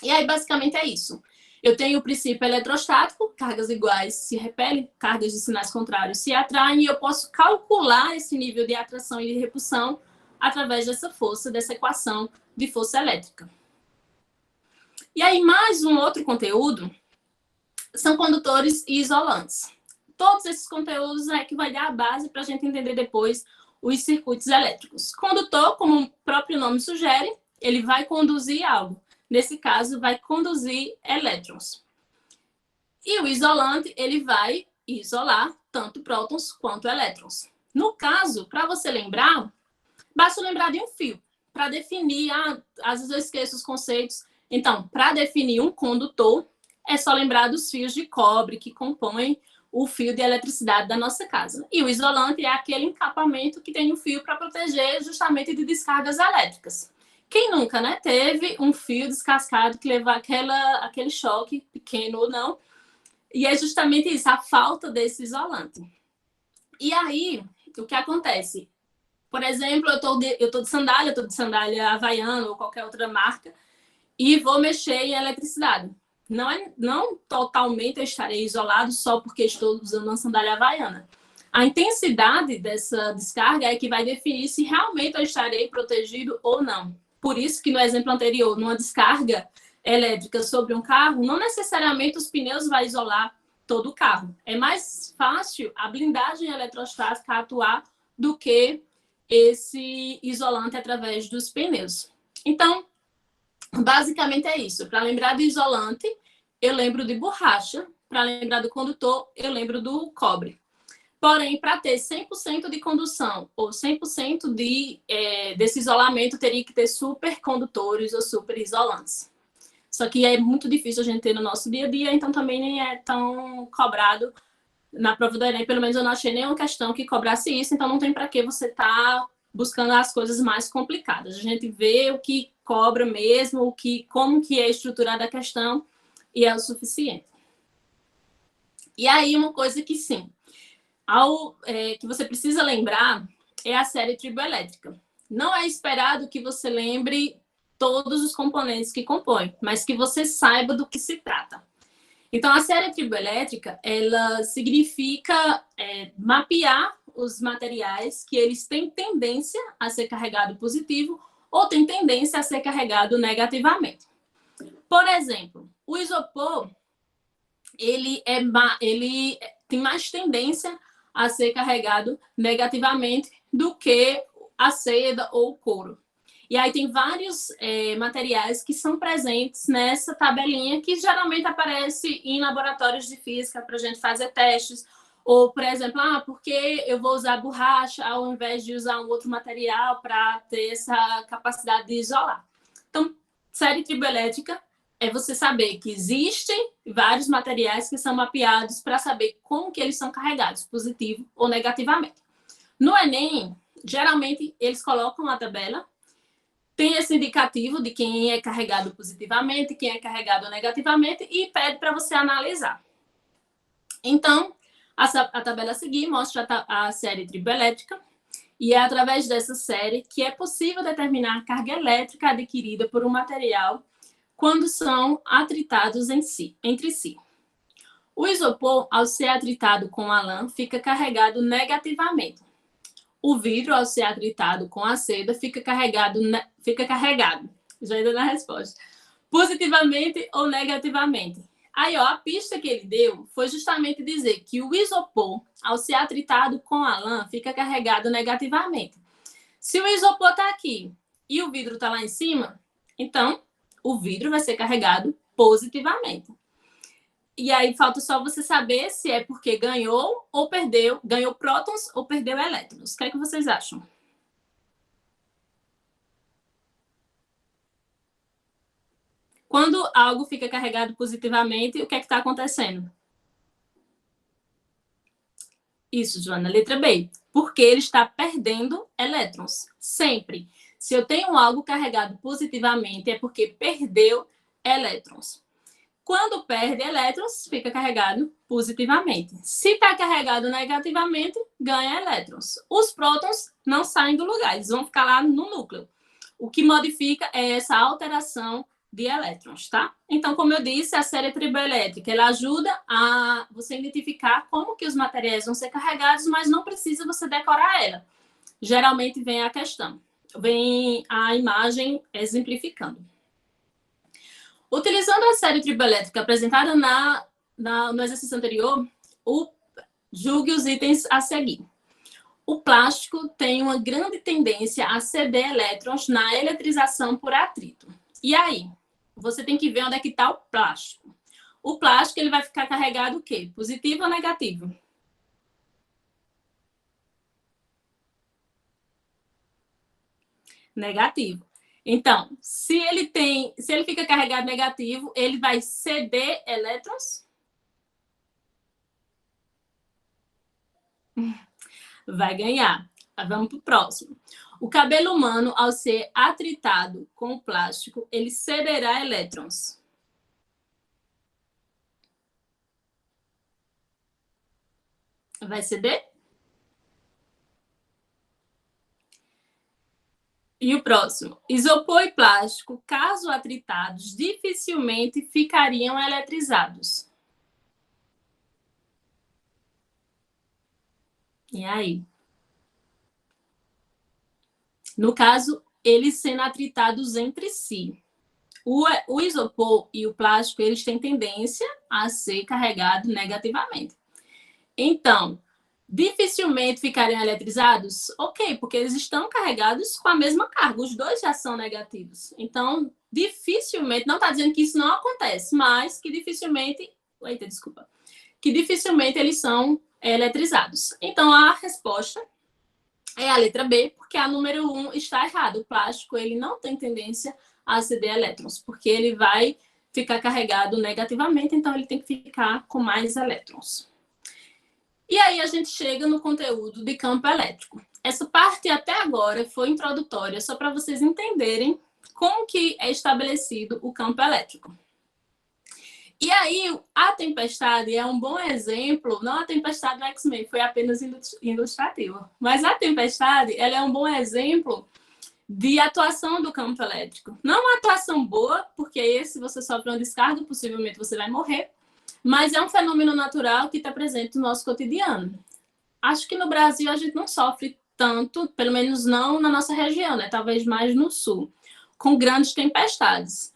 Speaker 1: E aí basicamente é isso. Eu tenho o princípio eletrostático, cargas iguais se repelem, cargas de sinais contrários se atraem, e eu posso calcular esse nível de atração e de repulsão através dessa força, dessa equação de força elétrica. E aí, mais um outro conteúdo são condutores e isolantes. Todos esses conteúdos é que vai dar a base para a gente entender depois os circuitos elétricos. Condutor, como o próprio nome sugere, ele vai conduzir algo. Nesse caso, vai conduzir elétrons. E o isolante, ele vai isolar tanto prótons quanto elétrons. No caso, para você lembrar, basta lembrar de um fio. Para definir, às vezes eu esqueço os conceitos. Então, para definir um condutor, é só lembrar dos fios de cobre que compõem o fio de eletricidade da nossa casa. E o isolante é aquele encapamento que tem um fio para proteger justamente de descargas elétricas. Quem nunca, né, teve um fio descascado que leva aquele choque, pequeno ou não, e é justamente isso, a falta desse isolante. E aí, o que acontece? Por exemplo, eu tô de sandália Havaiana ou qualquer outra marca, e vou mexer em eletricidade. Não totalmente eu estarei isolado só porque estou usando uma sandália Havaiana. A intensidade dessa descarga é que vai definir se realmente eu estarei protegido ou não. Por isso que no exemplo anterior, numa descarga elétrica sobre um carro, não necessariamente os pneus vai isolar todo o carro. É mais fácil a blindagem eletrostática atuar do que esse isolante através dos pneus. Então, basicamente é isso. Para lembrar do isolante, eu lembro de borracha. Para lembrar do condutor, eu lembro do cobre. Porém, para ter 100% de condução ou 100% desse isolamento, teria que ter supercondutores ou superisolantes. Só que é muito difícil a gente ter no nosso dia a dia, então também nem é tão cobrado. Na prova do Enem, pelo menos eu não achei nenhuma questão que cobrasse isso, então não tem para que você estar buscando as coisas mais complicadas. A gente vê o que cobra mesmo, como que é estruturada a questão, e é o suficiente. E aí, uma coisa que sim, que você precisa lembrar é a série triboelétrica. Não é esperado que você lembre todos os componentes que compõem, mas que você saiba do que se trata. Então, a série triboelétrica, ela significa mapear os materiais que eles têm tendência a ser carregado positivo ou têm tendência a ser carregado negativamente. Por exemplo, o isopor, ele tem mais tendência a ser carregado negativamente do que a seda ou o couro. E aí tem vários materiais que são presentes nessa tabelinha que geralmente aparece em laboratórios de física para a gente fazer testes. Ou, por exemplo, porque eu vou usar borracha ao invés de usar um outro material para ter essa capacidade de isolar. Então, série triboelétrica é você saber que existem vários materiais que são mapeados para saber como que eles são carregados, positivo ou negativamente. No Enem, geralmente, eles colocam a tabela, tem esse indicativo de quem é carregado positivamente, quem é carregado negativamente, e pede para você analisar. Então, a tabela a seguir mostra a série triboelétrica, e é através dessa série que é possível determinar a carga elétrica adquirida por um material quando são atritados entre si. O isopor, ao ser atritado com a lã, fica carregado negativamente. O vidro, ao ser atritado com a seda, fica carregado, já ainda na resposta, positivamente ou negativamente. Aí, a pista que ele deu foi justamente dizer que o isopor, ao ser atritado com a lã, fica carregado negativamente. Se o isopor está aqui e o vidro está lá em cima, então o vidro vai ser carregado positivamente. E aí falta só você saber se é porque ganhou ou perdeu, ganhou prótons ou perdeu elétrons. O que é que vocês acham? Quando algo fica carregado positivamente, o que é que está acontecendo? Isso, Joana, letra B. Porque ele está perdendo elétrons. Sempre. Se eu tenho algo carregado positivamente, é porque perdeu elétrons. Quando perde elétrons, fica carregado positivamente. Se está carregado negativamente, ganha elétrons. Os prótons não saem do lugar, eles vão ficar lá no núcleo. O que modifica é essa alteração de elétrons, tá? Então, como eu disse, a série triboelétrica, ela ajuda a você identificar como que os materiais vão ser carregados, mas não precisa você decorar ela. Geralmente vem a questão, vem a imagem exemplificando. Utilizando a série triboelétrica apresentada no exercício anterior, julgue os itens a seguir. O plástico tem uma grande tendência a ceder elétrons na eletrização por atrito. E aí? Você tem que ver onde é que está o plástico. O plástico ele vai ficar carregado o quê? Positivo ou negativo? Negativo. Então, se ele fica carregado negativo, ele vai ceder elétrons? Vai ganhar. Vamos para o próximo. O cabelo humano, ao ser atritado com o plástico, ele cederá elétrons. Vai ceder? E o próximo. Isopor e plástico, caso atritados, dificilmente ficariam eletrizados. E aí? No caso, eles sendo atritados entre si. O isopor e o plástico, eles têm tendência a ser carregados negativamente. Então, dificilmente ficariam eletrizados? Ok, porque eles estão carregados com a mesma carga, os dois já são negativos. Então, dificilmente, não está dizendo que isso não acontece, mas que dificilmente, eles são eletrizados. Então, a resposta é a letra B, porque a número 1 está errada. O plástico ele não tem tendência a ceder elétrons, porque ele vai ficar carregado negativamente, então ele tem que ficar com mais elétrons. E aí a gente chega no conteúdo de campo elétrico. Essa parte até agora foi introdutória, só para vocês entenderem como que é estabelecido o campo elétrico. E aí, a tempestade é um bom exemplo, não a tempestade do X-Men, foi apenas ilustrativa, mas a tempestade ela é um bom exemplo de atuação do campo elétrico. Não uma atuação boa, porque se você sofre uma descarga, possivelmente você vai morrer, mas é um fenômeno natural que está presente no nosso cotidiano. Acho que no Brasil a gente não sofre tanto, pelo menos não na nossa região, né? Talvez mais no sul, com grandes tempestades.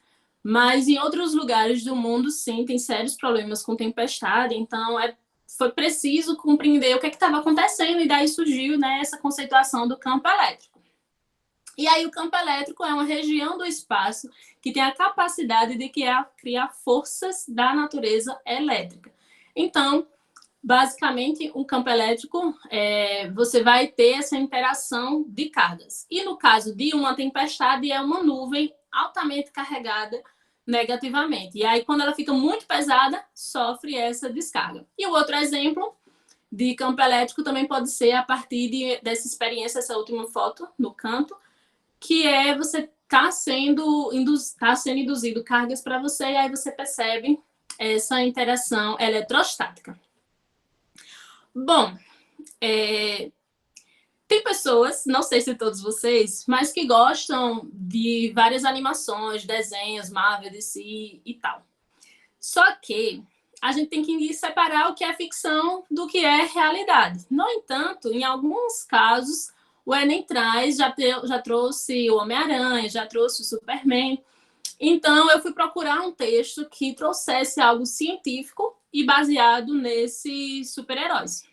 Speaker 1: Mas em outros lugares do mundo, sim, tem sérios problemas com tempestade, então foi preciso compreender o que estava acontecendo e daí surgiu, né, essa conceituação do campo elétrico. E aí o campo elétrico é uma região do espaço que tem a capacidade de criar forças da natureza elétrica. Então, basicamente, um campo elétrico, você vai ter essa interação de cargas. E no caso de uma tempestade, é uma nuvem altamente carregada negativamente. E aí, quando ela fica muito pesada, sofre essa descarga. E o outro exemplo de campo elétrico também pode ser a partir dessa experiência, essa última foto no canto, que é você tá sendo induzido cargas para você e aí você percebe essa interação eletrostática. Bom, tem pessoas, não sei se todos vocês, mas que gostam de várias animações, desenhos, Marvel, DC e tal. Só que a gente tem que separar o que é ficção do que é realidade. No entanto, em alguns casos, o Enem traz, já trouxe o Homem-Aranha, já trouxe o Superman. Então, eu fui procurar um texto que trouxesse algo científico e baseado nesses super-heróis.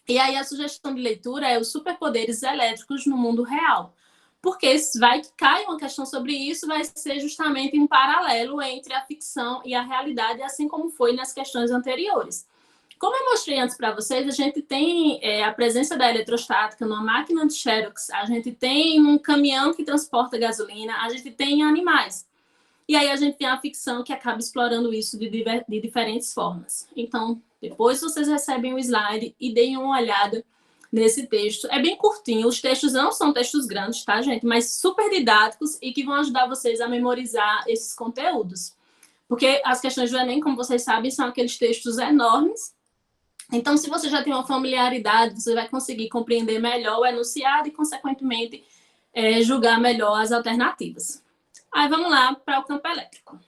Speaker 1: E aí a sugestão de leitura é os superpoderes elétricos no mundo real. Porque vai que cai uma questão sobre isso, vai ser justamente um paralelo entre a ficção e a realidade, assim como foi nas questões anteriores. Como eu mostrei antes para vocês, a gente tem a presença da eletrostática numa máquina de Xerox, a gente tem um caminhão que transporta gasolina, a gente tem animais. E aí a gente tem a ficção que acaba explorando isso de diferentes formas. Então, depois vocês recebem o slide e deem uma olhada nesse texto. É bem curtinho, os textos não são textos grandes, tá, gente? Mas super didáticos e que vão ajudar vocês a memorizar esses conteúdos. Porque as questões do Enem, como vocês sabem, são aqueles textos enormes. Então, se você já tem uma familiaridade, você vai conseguir compreender melhor o enunciado e, consequentemente, julgar melhor as alternativas. Aí vamos lá para o campo elétrico.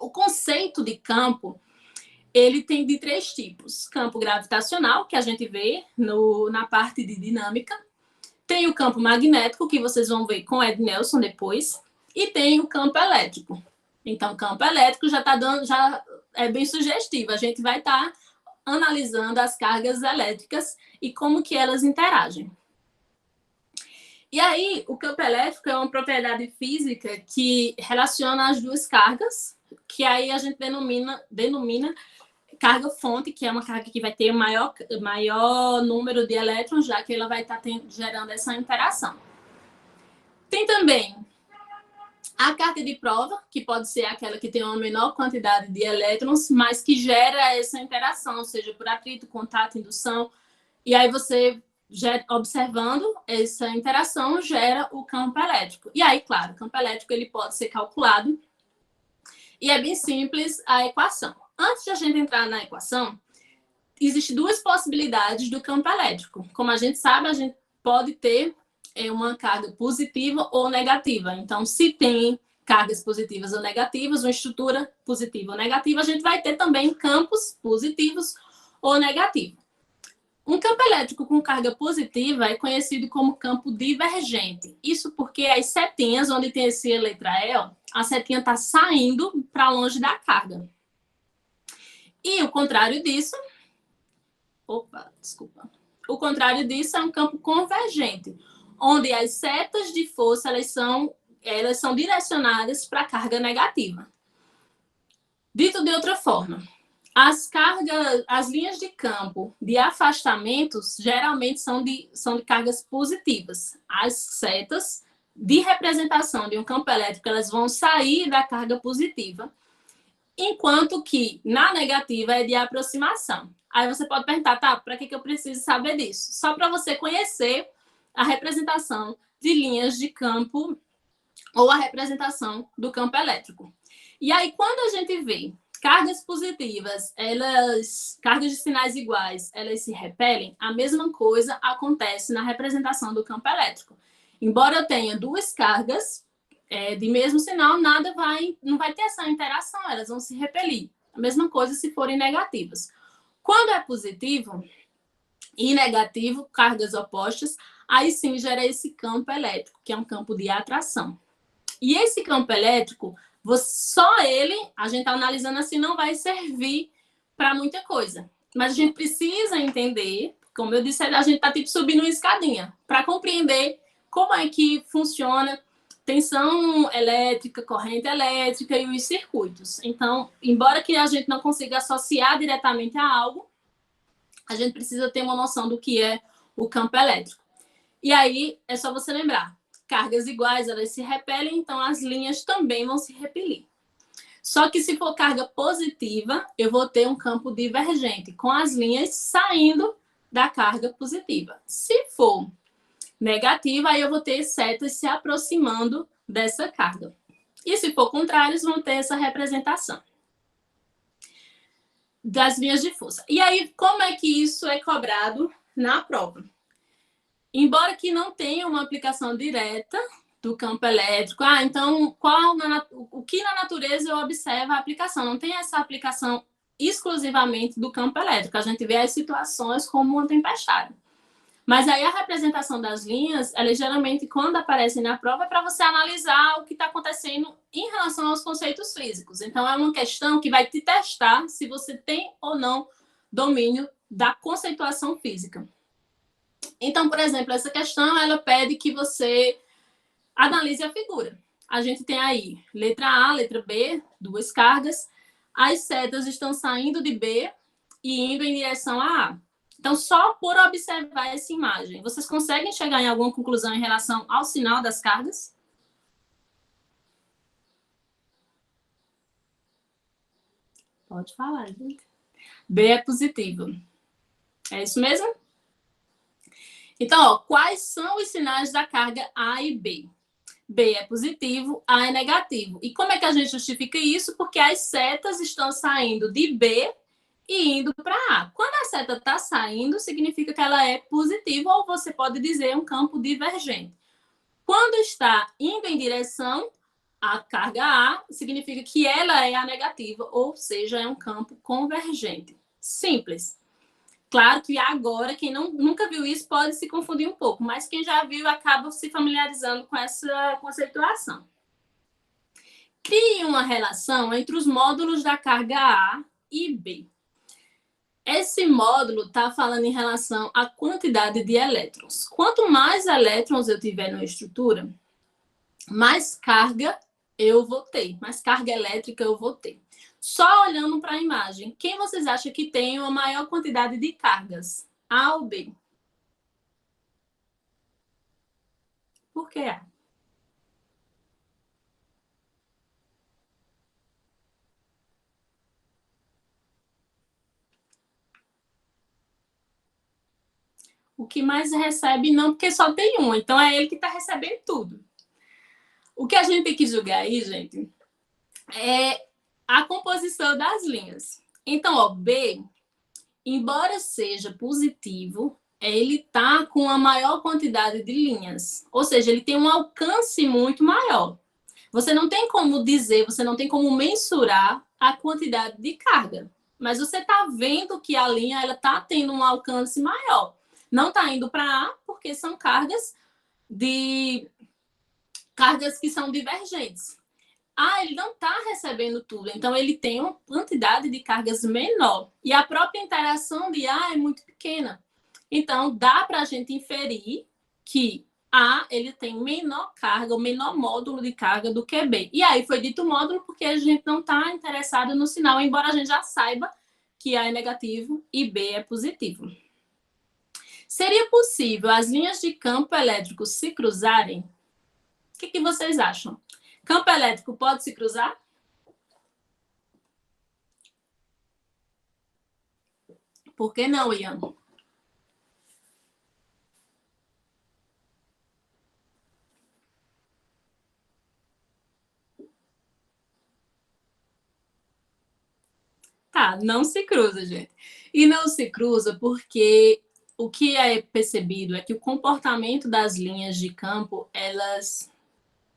Speaker 1: O conceito de campo, ele tem de 3 tipos. Campo gravitacional, que a gente vê na parte de dinâmica. Tem o campo magnético, que vocês vão ver com Ed Nelson depois. E tem o campo elétrico. Então, campo elétrico já é bem sugestivo. A gente vai estar analisando as cargas elétricas e como que elas interagem. E aí, o campo elétrico é uma propriedade física que relaciona as duas cargas, que aí a gente denomina carga fonte, que é uma carga que vai ter maior número de elétrons, já que ela vai estar gerando essa interação. Tem também a carga de prova, que pode ser aquela que tem uma menor quantidade de elétrons, mas que gera essa interação, seja por atrito, contato, indução. E aí você, observando essa interação, gera o campo elétrico. E aí, claro, o campo elétrico ele pode ser calculado. E é bem simples a equação. Antes de a gente entrar na equação, existem 2 possibilidades do campo elétrico. Como a gente sabe, a gente pode ter uma carga positiva ou negativa. Então, se tem cargas positivas ou negativas, uma estrutura positiva ou negativa, a gente vai ter também campos positivos ou negativos. Um campo elétrico com carga positiva é conhecido como campo divergente. Isso porque as setinhas, onde tem essa letra E, a setinha está saindo para longe da carga. E o contrário disso... O contrário disso é um campo convergente, onde as setas de força elas são direcionadas para a carga negativa. Dito de outra forma, as linhas de campo de afastamentos geralmente são de cargas positivas. As setas de representação de um campo elétrico elas vão sair da carga positiva, enquanto que na negativa é de aproximação. Aí você pode perguntar, tá, para que eu preciso saber disso? Só para você conhecer a representação de linhas de campo ou a representação do campo elétrico. E aí, quando a gente vê cargas positivas, cargas de sinais iguais, elas se repelem, a mesma coisa acontece na representação do campo elétrico. Embora eu tenha 2 cargas de mesmo sinal, não vai ter essa interação, elas vão se repelir. A mesma coisa se forem negativas. Quando é positivo e negativo, cargas opostas, aí sim gera esse campo elétrico, que é um campo de atração. E esse campo elétrico, só ele, a gente está analisando assim, não vai servir para muita coisa. Mas a gente precisa entender, como eu disse, a gente está tipo subindo uma escadinha, para compreender como é que funciona tensão elétrica, corrente elétrica e os circuitos. Então, embora que a gente não consiga associar diretamente a algo, a gente precisa ter uma noção do que é o campo elétrico. E aí, é só você lembrar, cargas iguais, elas se repelem, então as linhas também vão se repelir. Só que se for carga positiva, eu vou ter um campo divergente, com as linhas saindo da carga positiva. Se for negativa, aí eu vou ter setas se aproximando dessa carga. E se for contrários, vão ter essa representação das linhas de força. E aí, como é que isso é cobrado na prova? Embora que não tenha uma aplicação direta do campo elétrico, então o que na natureza eu observo a aplicação? Não tem essa aplicação exclusivamente do campo elétrico. A gente vê as situações como uma tempestade. Mas aí a representação das linhas, elas geralmente, quando aparecem na prova, é para você analisar o que está acontecendo em relação aos conceitos físicos. Então, é uma questão que vai te testar se você tem ou não domínio da conceituação física. Então, por exemplo, essa questão, ela pede que você analise a figura. A gente tem aí letra A, letra B, 2 cargas. As setas estão saindo de B e indo em direção a A. Então, só por observar essa imagem, vocês conseguem chegar em alguma conclusão em relação ao sinal das cargas? Pode falar, gente. B é positivo. É isso mesmo? Então, ó, quais são os sinais da carga A e B? B é positivo, A é negativo. E como é que a gente justifica isso? Porque as setas estão saindo de B e indo para A. Quando a seta está saindo, significa que ela é positiva, ou você pode dizer um campo divergente. Quando está indo em direção A carga A significa que ela é a negativa, ou seja, é um campo convergente. Simples. Claro que agora, quem nunca viu isso pode se confundir um pouco, mas quem já viu acaba se familiarizando com essa conceituação. Crie uma relação entre os módulos da carga A e B. Esse módulo está falando em relação à quantidade de elétrons. Quanto mais elétrons eu tiver na estrutura, mais carga eu vou ter, mais carga elétrica eu vou ter. Só olhando para a imagem, quem vocês acham que tem uma maior quantidade de cargas? A ou B? Por que A? O que mais recebe não, porque só tem um, então é ele que está recebendo tudo. O que a gente tem que julgar aí, gente, é a composição das linhas. Então, ó, B, embora seja positivo, ele está com a maior quantidade de linhas. Ou seja, ele tem um alcance muito maior. Você não tem como dizer, você não tem como mensurar a quantidade de carga. Mas você está vendo que a linha está tendo um alcance maior. Não está indo para A, porque são cargas que são divergentes. Ele não está recebendo tudo, então ele tem uma quantidade de cargas menor. E a própria interação de A é muito pequena. Então, dá para a gente inferir que A ele tem menor carga, o menor módulo de carga do que B. E aí foi dito módulo porque a gente não está interessado no sinal, embora a gente já saiba que A é negativo e B é positivo. Seria possível as linhas de campo elétrico se cruzarem? O que vocês acham? Campo elétrico pode se cruzar? Por que não, Ian? Tá, não se cruza, gente. E não se cruza porque o que é percebido é que o comportamento das linhas de campo, elas,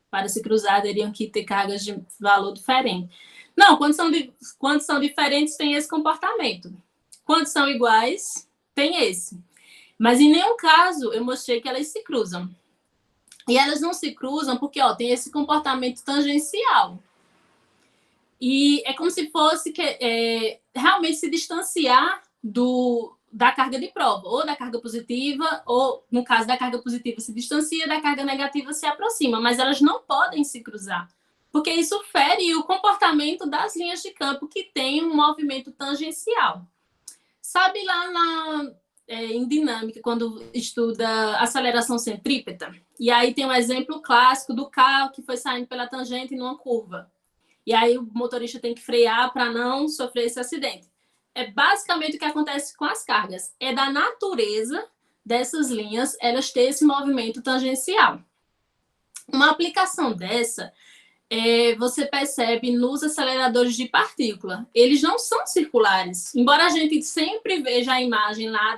Speaker 1: para se cruzar, teriam que ter cargas de valor diferente. Não, quando são diferentes, tem esse comportamento. Quando são iguais, tem esse. Mas em nenhum caso eu mostrei que elas se cruzam. E elas não se cruzam porque tem esse comportamento tangencial. E é como se fosse realmente se distanciar da carga de prova, ou da carga positiva, ou, no caso da carga positiva, se distancia, da carga negativa se aproxima, mas elas não podem se cruzar, porque isso fere o comportamento das linhas de campo que tem um movimento tangencial. Sabe lá em dinâmica, quando estuda aceleração centrípeta? E aí tem um exemplo clássico do carro que foi saindo pela tangente numa curva. E aí o motorista tem que frear para não sofrer esse acidente. É basicamente o que acontece com as cargas. É da natureza dessas linhas elas terem esse movimento tangencial. Uma aplicação dessa, você percebe nos aceleradores de partícula. Eles não são circulares. Embora a gente sempre veja a imagem lá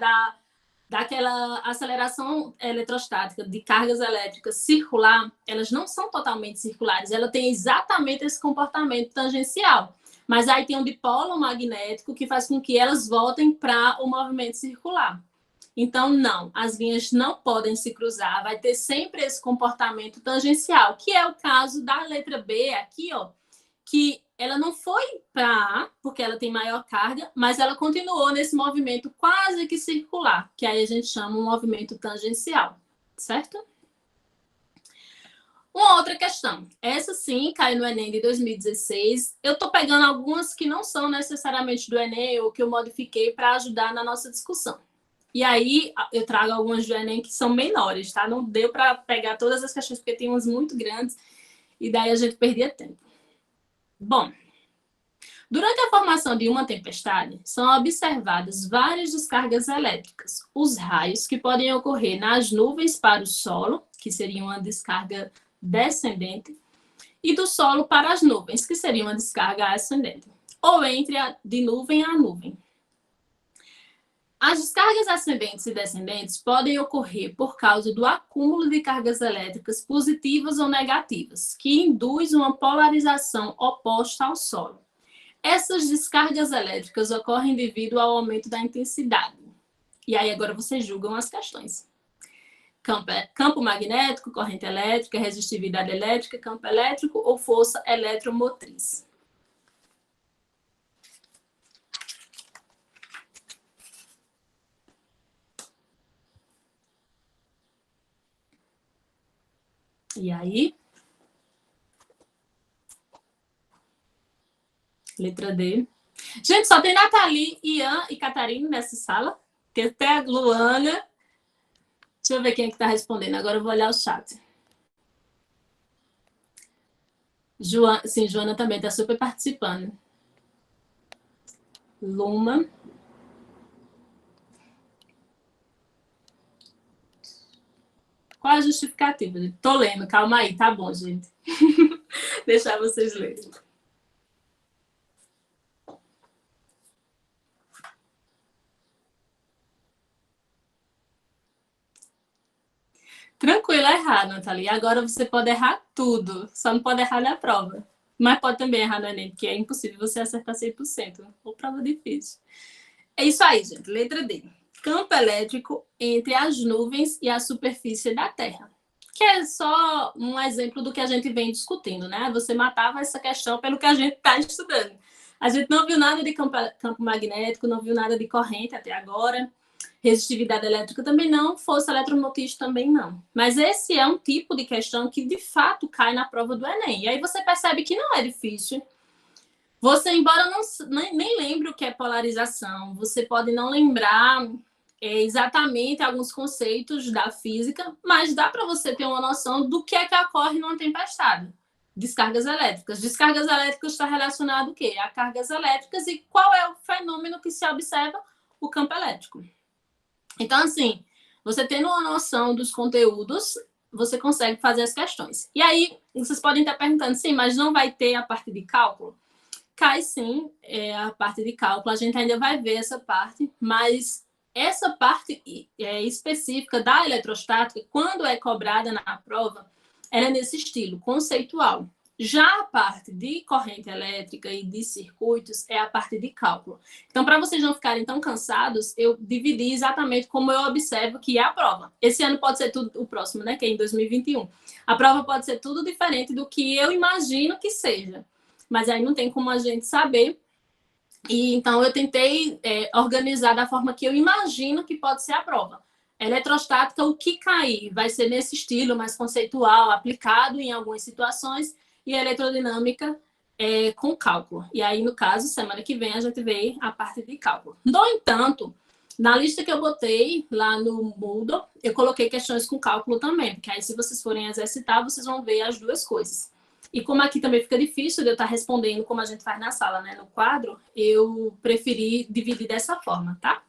Speaker 1: daquela aceleração eletrostática de cargas elétricas circular, elas não são totalmente circulares, ela tem exatamente esse comportamento tangencial. Mas aí tem um dipolo magnético que faz com que elas voltem para o movimento circular. Então, não, as linhas não podem se cruzar, vai ter sempre esse comportamento tangencial, que é o caso da letra B aqui, que ela não foi para A, porque ela tem maior carga, mas ela continuou nesse movimento quase que circular, que aí a gente chama um movimento tangencial, certo? Uma outra questão, essa sim caiu no Enem de 2016, eu estou pegando algumas que não são necessariamente do Enem ou que eu modifiquei para ajudar na nossa discussão. E aí eu trago algumas do Enem que são menores, tá? Não deu para pegar todas as questões, porque tem umas muito grandes, e daí a gente perdia tempo. Bom, durante a formação de uma tempestade, são observadas várias descargas elétricas. Os raios que podem ocorrer nas nuvens para o solo, que seria uma descarga descendente, e do solo para as nuvens, que seria uma descarga ascendente, ou de nuvem a nuvem. As descargas ascendentes e descendentes podem ocorrer por causa do acúmulo de cargas elétricas positivas ou negativas, que induz uma polarização oposta ao solo. Essas descargas elétricas ocorrem devido ao aumento da intensidade. E aí agora vocês julgam as questões. Campo magnético, corrente elétrica, resistividade elétrica, campo elétrico ou força eletromotriz. E aí? Letra D. Gente, só tem Nathalie, Ian e Catarina nessa sala. Tem até a Luana. Deixa eu ver quem é que está respondendo. Agora eu vou olhar o chat. Sim, Joana também está super participando. Luma. Qual a justificativa? Tô lendo, calma aí, tá bom, gente. Deixar vocês lerem. Tranquilo, errar, Nathalie. Agora você pode errar tudo, só não pode errar na prova. Mas pode também errar no Enem, porque é impossível você acertar 100%. Ou prova difícil. É isso aí, gente. Letra D. Campo elétrico entre as nuvens e a superfície da Terra. Que é só um exemplo do que a gente vem discutindo, né? Você matava essa questão pelo que a gente está estudando. A gente não viu nada de campo magnético, não viu nada de corrente até agora. Resistividade elétrica também não, força eletromotriz também não. Mas esse é um tipo de questão que, de fato, cai na prova do Enem. E aí você percebe que não é difícil. Você, embora nem lembre o que é polarização, você pode não lembrar exatamente alguns conceitos da física, mas dá para você ter uma noção do que é que ocorre numa tempestade. Descargas elétricas. Descargas elétricas está relacionado o quê? A cargas elétricas e qual é o fenômeno que se observa? O campo elétrico. Então, assim, você tendo uma noção dos conteúdos, você consegue fazer as questões. E aí, vocês podem estar perguntando, sim, mas não vai ter a parte de cálculo? Cai sim, a parte de cálculo, a gente ainda vai ver essa parte, mas essa parte específica da eletrostática, quando é cobrada na prova, ela é nesse estilo, conceitual. Já a parte de corrente elétrica e de circuitos é a parte de cálculo. Então, para vocês não ficarem tão cansados, eu dividi exatamente como eu observo que é a prova. Esse ano pode ser tudo, o próximo, né, que é em 2021. A prova pode ser tudo diferente do que eu imagino que seja. Mas aí não tem como a gente saber. E então eu tentei organizar da forma que eu imagino que pode ser a prova. Eletrostática, o que cair vai ser nesse estilo mais conceitual, aplicado em algumas situações, e eletrodinâmica com cálculo. E aí, no caso, semana que vem a gente vê a parte de cálculo. No entanto, na lista que eu botei lá no Moodle, eu coloquei questões com cálculo também, porque aí se vocês forem exercitar, vocês vão ver as duas coisas. E como aqui também fica difícil de eu estar respondendo como a gente faz na sala, né, no quadro, eu preferi dividir dessa forma, tá?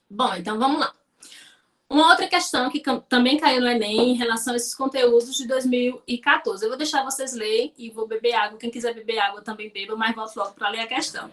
Speaker 1: Bom, então vamos lá. Uma outra questão que também caiu no Enem em relação a esses conteúdos de 2014. Eu vou deixar vocês lerem e vou beber água. Quem quiser beber água também beba, mas volto logo para ler a questão.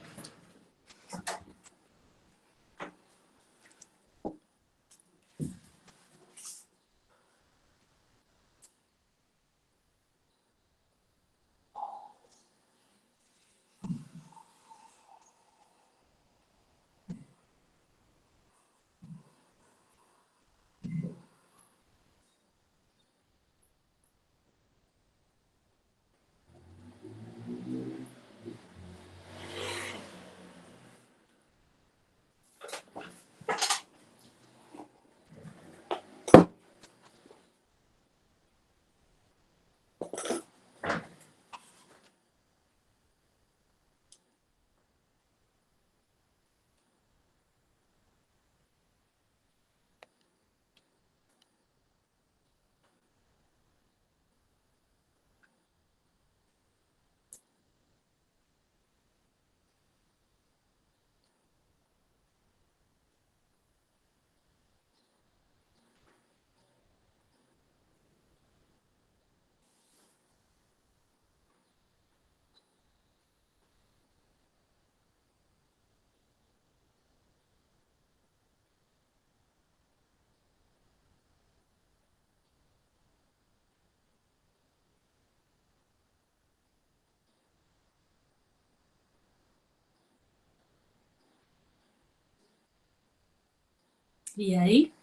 Speaker 1: E aí?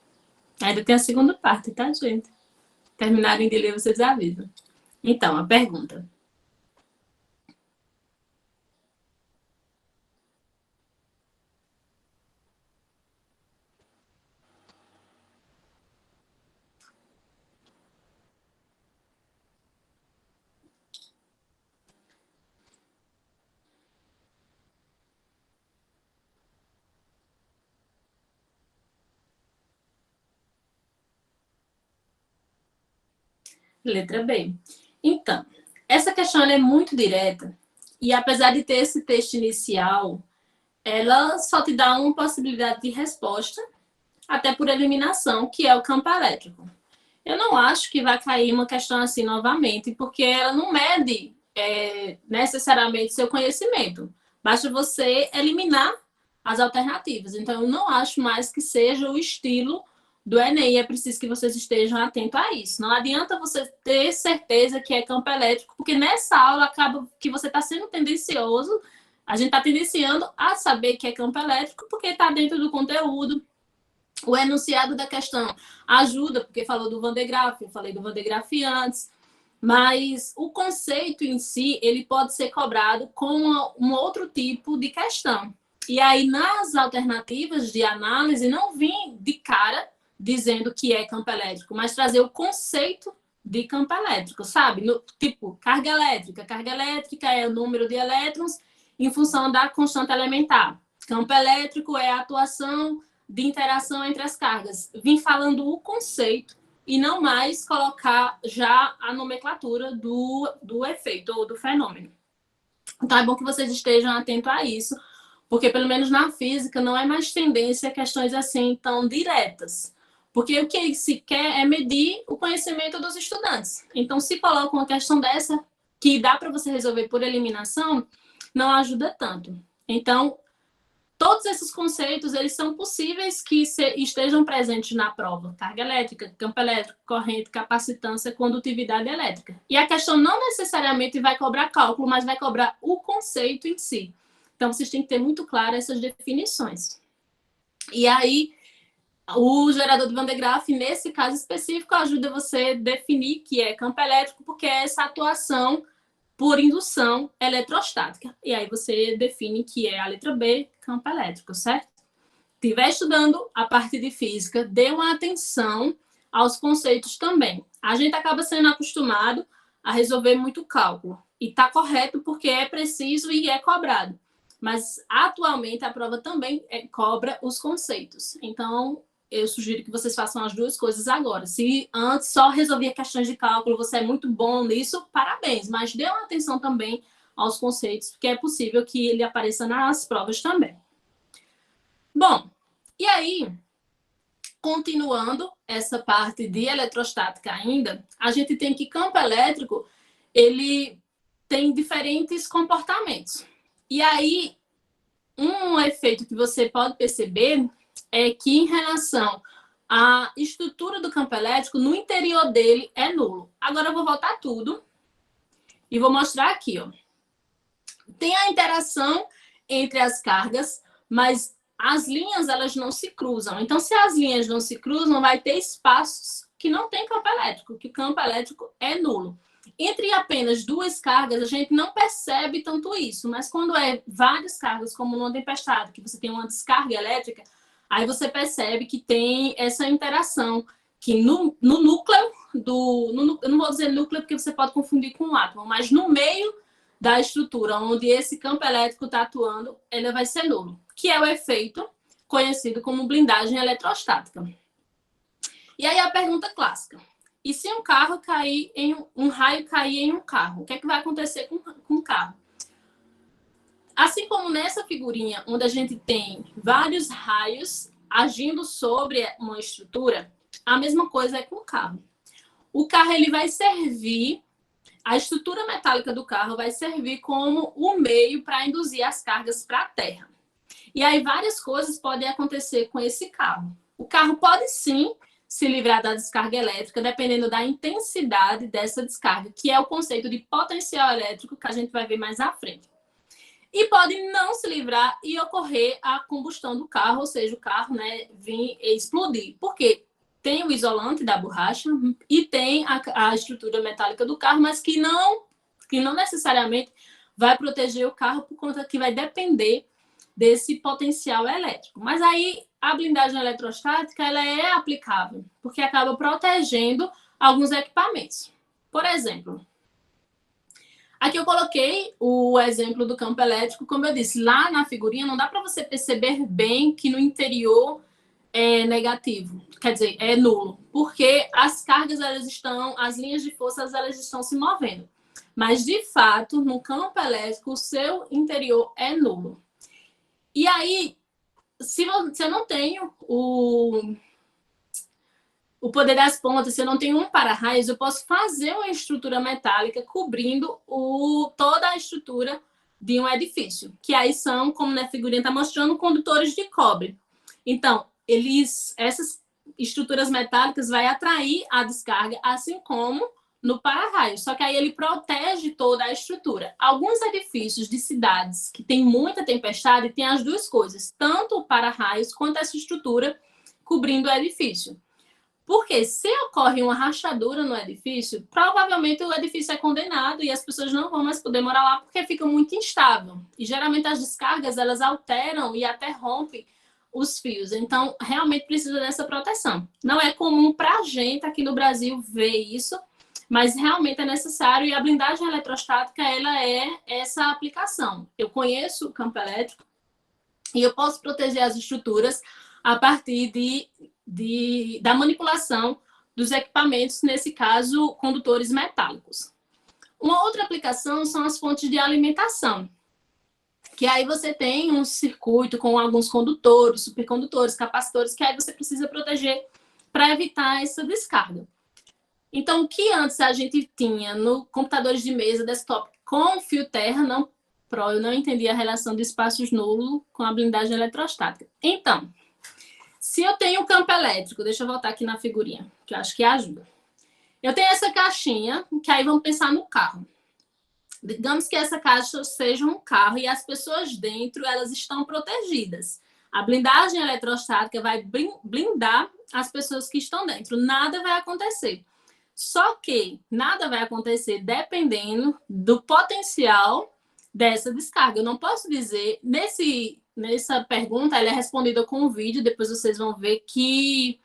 Speaker 1: Ainda tem a segunda parte, tá, gente? Terminarem de ler, vocês avisam. Então, a pergunta. Letra B. Então, essa questão ela é muito direta e apesar de ter esse texto inicial, ela só te dá uma possibilidade de resposta, até por eliminação, que é o campo elétrico. Eu não acho que vai cair uma questão assim novamente, porque ela não mede necessariamente seu conhecimento. Basta você eliminar as alternativas. Então, eu não acho mais que seja o estilo do Enem. É preciso que vocês estejam atentos a isso. Não adianta você ter certeza que é campo elétrico, porque nessa aula acaba que você está sendo tendencioso. A gente está tendenciando a saber que é campo elétrico, porque está dentro do conteúdo. O enunciado da questão ajuda, porque falou do Van de Graaff, eu falei do Van de Graaff antes, mas o conceito em si, ele pode ser cobrado com um outro tipo de questão. E aí, nas alternativas de análise, não vim de cara dizendo que é campo elétrico, mas trazer o conceito de campo elétrico, sabe? Tipo, carga elétrica. Carga elétrica é o número de elétrons em função da constante elementar. Campo elétrico é a atuação de interação entre as cargas. Vim falando o conceito e não mais colocar já a nomenclatura do efeito ou do fenômeno. Então, é bom que vocês estejam atentos a isso, porque, pelo menos na física, não é mais tendência a questões assim tão diretas. Porque o que se quer é medir o conhecimento dos estudantes. Então, se coloca uma questão dessa, que dá para você resolver por eliminação, não ajuda tanto. Então, todos esses conceitos, eles são possíveis que estejam presentes na prova. Carga elétrica, campo elétrico, corrente, capacitância, condutividade elétrica. E a questão não necessariamente vai cobrar cálculo, mas vai cobrar o conceito em si. Então, vocês têm que ter muito claro essas definições. E aí, o gerador de Van de Graaff, nesse caso específico, ajuda você a definir que é campo elétrico, porque é essa atuação por indução eletrostática. E aí você define que é a letra B, campo elétrico, certo? Se estiver estudando a parte de física, dê uma atenção aos conceitos também. A gente acaba sendo acostumado a resolver muito cálculo. E está correto porque é preciso e é cobrado. Mas, atualmente, a prova também cobra os conceitos. Então, eu sugiro que vocês façam as duas coisas agora. Se antes só resolvia questões de cálculo, você é muito bom nisso, parabéns. Mas dê uma atenção também aos conceitos, porque é possível que ele apareça nas provas também. Bom, e aí, continuando essa parte de eletrostática ainda, a gente tem que campo elétrico, ele tem diferentes comportamentos. E aí, um efeito que você pode perceber é que, em relação à estrutura do campo elétrico, no interior dele é nulo. Agora eu vou voltar tudo e vou mostrar aqui, ó. Tem a interação entre as cargas, mas as linhas elas não se cruzam. Então, se as linhas não se cruzam, vai ter espaços que não tem campo elétrico, que o campo elétrico é nulo. Entre apenas duas cargas, a gente não percebe tanto isso, mas quando é várias cargas, como numa tempestade, que você tem uma descarga elétrica, aí você percebe que tem essa interação, que no núcleo eu não vou dizer núcleo porque você pode confundir com um átomo, mas no meio da estrutura onde esse campo elétrico está atuando, ele vai ser nulo, que é o efeito conhecido como blindagem eletrostática. E aí a pergunta clássica: e se um carro cair um raio cair em um carro, o que é que vai acontecer com o carro? Assim como nessa figurinha, onde a gente tem vários raios agindo sobre uma estrutura, a mesma coisa é com o carro. O carro ele vai servir, a estrutura metálica do carro vai servir como o meio para induzir as cargas para a terra. E aí várias coisas podem acontecer com esse carro. O carro pode sim se livrar da descarga elétrica, dependendo da intensidade dessa descarga, que é o conceito de potencial elétrico que a gente vai ver mais à frente. e pode não se livrar e ocorrer a combustão do carro, ou seja, o carro, né, vir explodir. Por quê? Tem o isolante da borracha e tem a estrutura metálica do carro, mas que não necessariamente vai proteger o carro, por conta que vai depender desse potencial elétrico. Mas aí a blindagem eletrostática ela é aplicável, porque acaba protegendo alguns equipamentos. Por exemplo, aqui eu coloquei o exemplo do campo elétrico, como eu disse, lá na figurinha não dá para você perceber bem que no interior é negativo, quer dizer, é nulo, porque as cargas elas estão, as linhas de força elas estão se movendo. Mas, de fato, no campo elétrico, o seu interior é nulo. E aí, se eu não tenho o poder das pontas, se eu não tenho um para-raios, eu posso fazer uma estrutura metálica cobrindo toda a estrutura de um edifício, que aí são, como na figurinha está mostrando, condutores de cobre. Então, essas estruturas metálicas vai atrair a descarga, assim como no para-raio, só que aí ele protege toda a estrutura. Alguns edifícios de cidades que tem muita tempestade têm as duas coisas, tanto o para-raios quanto essa estrutura cobrindo o edifício. Porque se ocorre uma rachadura no edifício, provavelmente o edifício é condenado e as pessoas não vão mais poder morar lá porque fica muito instável. E geralmente as descargas elas alteram e até rompem os fios. Então, realmente precisa dessa proteção. Não é comum para a gente aqui no Brasil ver isso, mas realmente é necessário, e a blindagem eletrostática ela é essa aplicação. Eu conheço o campo elétrico e eu posso proteger as estruturas a partir da manipulação dos equipamentos, nesse caso, condutores metálicos. Uma outra aplicação são as fontes de alimentação, que aí você tem um circuito com alguns condutores, supercondutores, capacitores, que aí você precisa proteger para evitar essa descarga. Então, o que antes a gente tinha no computadores de mesa, desktop, com fio terra, eu não entendia a relação de espaços nulos com a blindagem eletrostática. Então, se eu tenho campo elétrico, deixa eu voltar aqui na figurinha, que eu acho que ajuda. Eu tenho essa caixinha, que aí vamos pensar no carro. Digamos que essa caixa seja um carro e as pessoas dentro, elas estão protegidas. A blindagem eletrostática vai blindar as pessoas que estão dentro. Nada vai acontecer. Só que nada vai acontecer dependendo do potencial dessa descarga. Eu não posso dizer, nessa pergunta, ela é respondida com um vídeo, depois vocês vão ver que,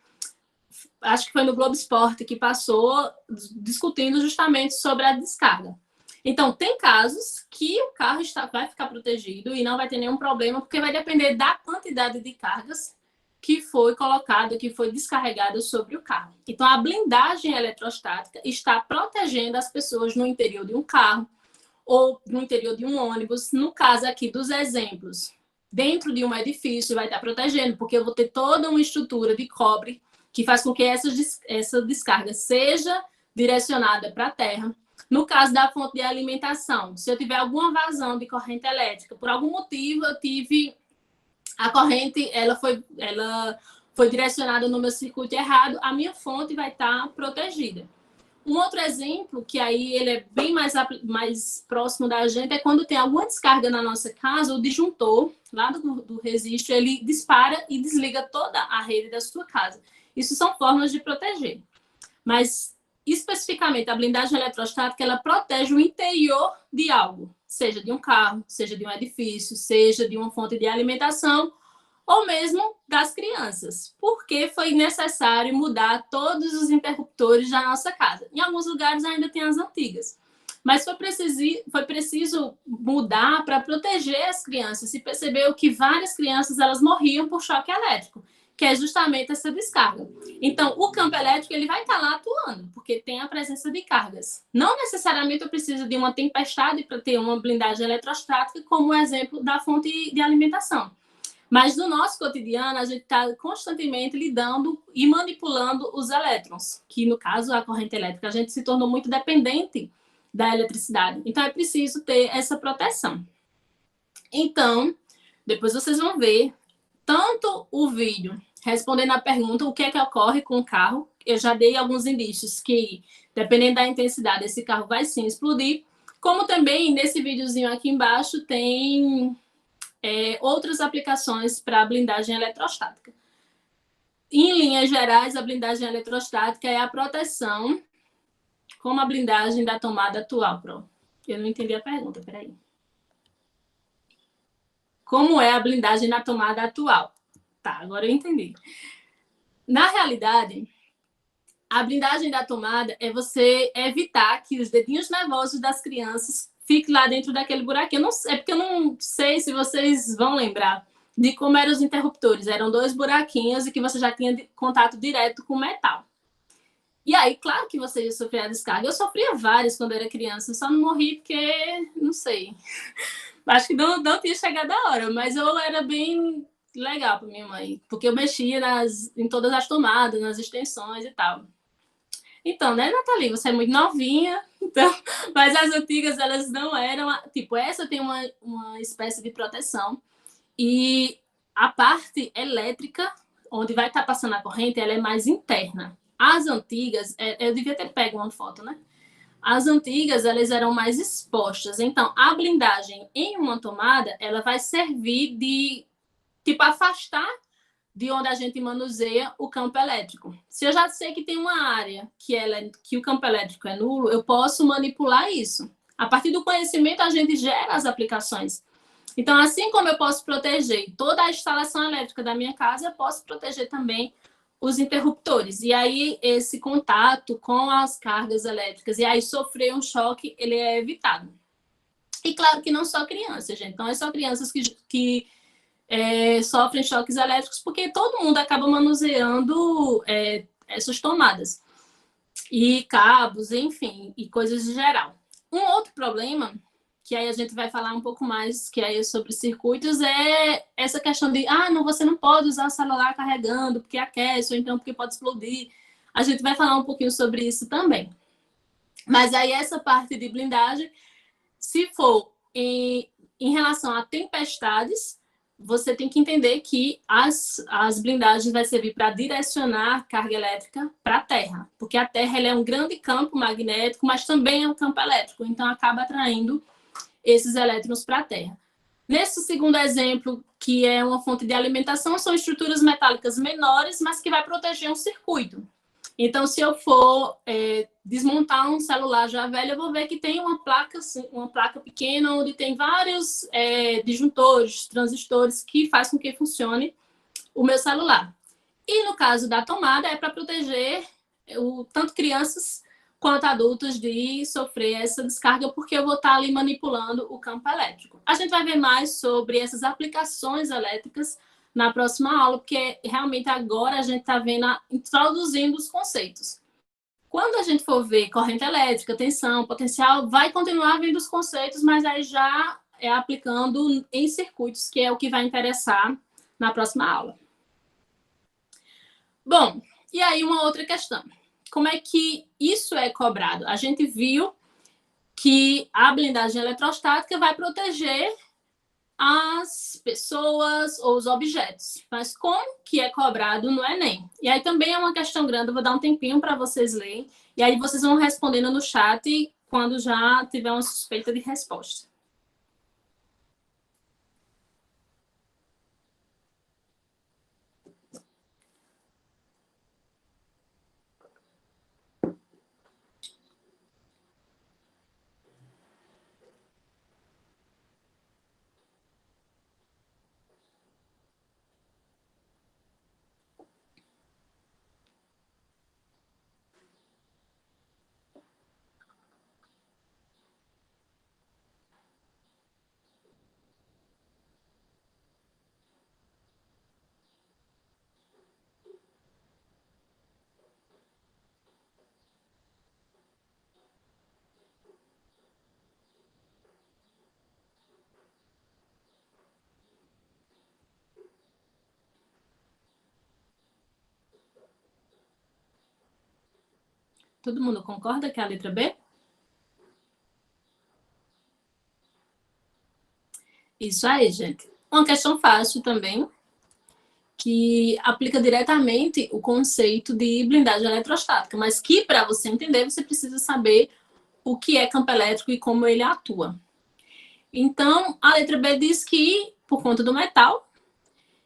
Speaker 1: acho que foi no Globo Esporte que passou, discutindo justamente sobre a descarga. Então, tem casos que o carro vai ficar protegido e não vai ter nenhum problema, porque vai depender da quantidade de cargas que foi colocada, que foi descarregada sobre o carro. Então, a blindagem eletrostática está protegendo as pessoas no interior de um carro ou no interior de um ônibus. No caso aqui dos exemplos, dentro de um edifício vai estar protegendo, porque eu vou ter toda uma estrutura de cobre que faz com que essa descarga seja direcionada para a terra. No caso da fonte de alimentação, se eu tiver alguma vazão de corrente elétrica, por algum motivo eu tive a corrente, ela foi direcionada no meu circuito errado, a minha fonte vai estar protegida. Um outro exemplo, que aí ele é bem mais próximo da gente, é quando tem alguma descarga na nossa casa, o disjuntor, lá do resistor, ele dispara e desliga toda a rede da sua casa. Isso são formas de proteger. Mas, especificamente, a blindagem eletrostática, ela protege o interior de algo, seja de um carro, seja de um edifício, seja de uma fonte de alimentação, ou mesmo das crianças, porque foi necessário mudar todos os interruptores da nossa casa. Em alguns lugares ainda tem as antigas, mas foi preciso mudar para proteger as crianças. Se percebeu que várias crianças elas morriam por choque elétrico, que é justamente essa descarga. Então, o campo elétrico ele vai estar lá atuando, porque tem a presença de cargas. Não necessariamente eu preciso de uma tempestade para ter uma blindagem eletrostática, como o exemplo da fonte de alimentação. Mas no nosso cotidiano, a gente está constantemente lidando e manipulando os elétrons, que no caso a corrente elétrica, a gente se tornou muito dependente da eletricidade. Então é preciso ter essa proteção. Então, depois vocês vão ver tanto o vídeo respondendo a pergunta o que é que ocorre com o carro. Eu já dei alguns indícios que, dependendo da intensidade, esse carro vai sim explodir, Como também, nesse videozinho aqui embaixo, tem outras aplicações para blindagem eletrostática. Em linhas gerais, a blindagem eletrostática é a proteção como a blindagem da tomada atual, Pro. Eu não entendi a pergunta, peraí. Como é a blindagem na tomada atual? Tá, agora eu entendi. Na realidade, a blindagem da tomada é você evitar que os dedinhos nervosos das crianças fiquem lá dentro daquele buraquinho. Não, é porque eu não sei se vocês vão lembrar de como eram os interruptores. Eram 2 buraquinhos e que você já tinha contato direto com o metal. E aí, claro que você ia sofrer a descarga. Eu sofria várias quando era criança, eu só não morri porque, não sei, acho que não tinha chegado a hora, mas eu era bem legal para minha mãe, porque eu mexia em todas as tomadas, nas extensões e tal. Então, né, Nathalie, você é muito novinha, então, mas as antigas, elas não eram, tipo, essa tem uma espécie de proteção, e a parte elétrica, onde vai estar passando a corrente, ela é mais interna. As antigas, eu devia ter pego uma foto, né? As antigas, elas eram mais expostas. Então, a blindagem em uma tomada, ela vai servir de, tipo, afastar de onde a gente manuseia o campo elétrico. Se eu já sei que tem uma área que o campo elétrico é nulo, eu posso manipular isso. A partir do conhecimento, a gente gera as aplicações. Então, assim como eu posso proteger toda a instalação elétrica da minha casa, eu posso proteger também os interruptores. E aí, esse contato com as cargas elétricas, e aí sofrer um choque, ele é evitado. E claro que não só crianças, gente. Não é só crianças que sofrem choques elétricos, porque todo mundo acaba manuseando essas tomadas. E cabos, enfim, e coisas em geral. Um outro problema, que aí a gente vai falar um pouco mais, que aí é sobre circuitos, é essa questão de, você não pode usar o celular carregando, porque aquece, ou então porque pode explodir. A gente vai falar um pouquinho sobre isso também. Mas aí essa parte de blindagem, se for em relação a tempestades, você tem que entender que as blindagens vai servir para direcionar carga elétrica para a Terra, porque a Terra ela é um grande campo magnético, mas também é um campo elétrico, então acaba atraindo esses elétrons para a Terra. Nesse segundo exemplo, que é uma fonte de alimentação, são estruturas metálicas menores, mas que vai proteger um circuito. Então, se eu for desmontar um celular já velho, eu vou ver que tem uma placa pequena, onde tem vários disjuntores, transistores, que faz com que funcione o meu celular. E no caso da tomada, é para proteger tanto crianças quanto adultos de sofrer essa descarga, porque eu vou estar ali manipulando o campo elétrico. A gente vai ver mais sobre essas aplicações elétricas na próxima aula, porque realmente agora a gente está introduzindo os conceitos. Quando a gente for ver corrente elétrica, tensão, potencial, vai continuar vendo os conceitos, mas aí já aplicando em circuitos, que é o que vai interessar na próxima aula. Bom, e aí uma outra questão. Como é que isso é cobrado? A gente viu que a blindagem eletrostática vai proteger as pessoas ou os objetos. Mas como que é cobrado no Enem? E aí também é uma questão grande, eu vou dar um tempinho para vocês lerem, e aí vocês vão respondendo no chat quando já tiver uma suspeita de resposta. Todo mundo concorda que é a letra B? Isso aí, gente. Uma questão fácil também, que aplica diretamente o conceito de blindagem eletrostática, mas que, para você entender, você precisa saber o que é campo elétrico e como ele atua. Então, a letra B diz que, por conta do metal,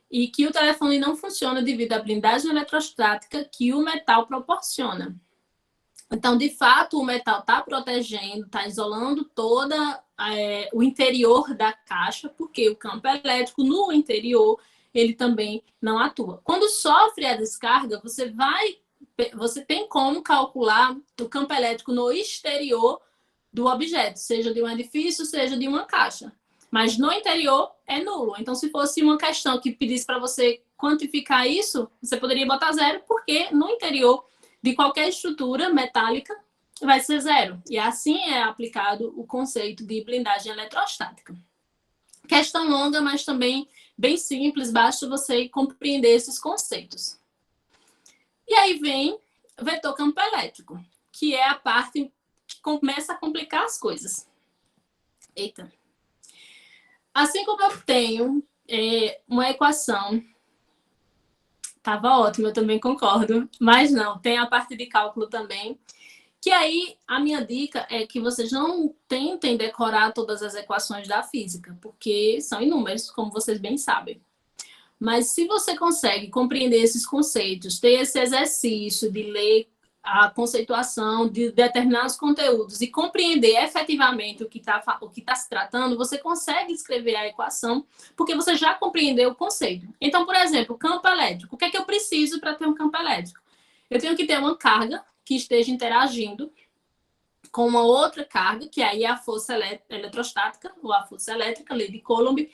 Speaker 1: e que o telefone não funciona devido à blindagem eletrostática que o metal proporciona. Então, de fato, o metal está protegendo, está isolando todo o interior da caixa, porque o campo elétrico no interior, ele também não atua. Quando sofre a descarga, você tem como calcular o campo elétrico no exterior do objeto, seja de um edifício, seja de uma caixa. Mas no interior é nulo. Então, se fosse uma questão que pedisse para você quantificar isso, você poderia botar 0, porque no interior de qualquer estrutura metálica vai ser 0. E assim é aplicado o conceito de blindagem eletrostática. Questão longa, mas também bem simples, basta você compreender esses conceitos. E aí vem o vetor campo elétrico, que é a parte que começa a complicar as coisas. Eita. Assim como eu tenho uma equação, estava ótimo, eu também concordo, mas não, tem a parte de cálculo também, que aí a minha dica é que vocês não tentem decorar todas as equações da física, porque são inúmeras, como vocês bem sabem. Mas se você consegue compreender esses conceitos, ter esse exercício de ler a conceituação de determinados conteúdos e compreender efetivamente o que está se tratando, você consegue escrever a equação, porque você já compreendeu o conceito. Então, por exemplo, campo elétrico. O que é que eu preciso para ter um campo elétrico? Eu tenho que ter uma carga que esteja interagindo com uma outra carga, que aí é a força eletrostática, ou a força elétrica, lei de Coulomb.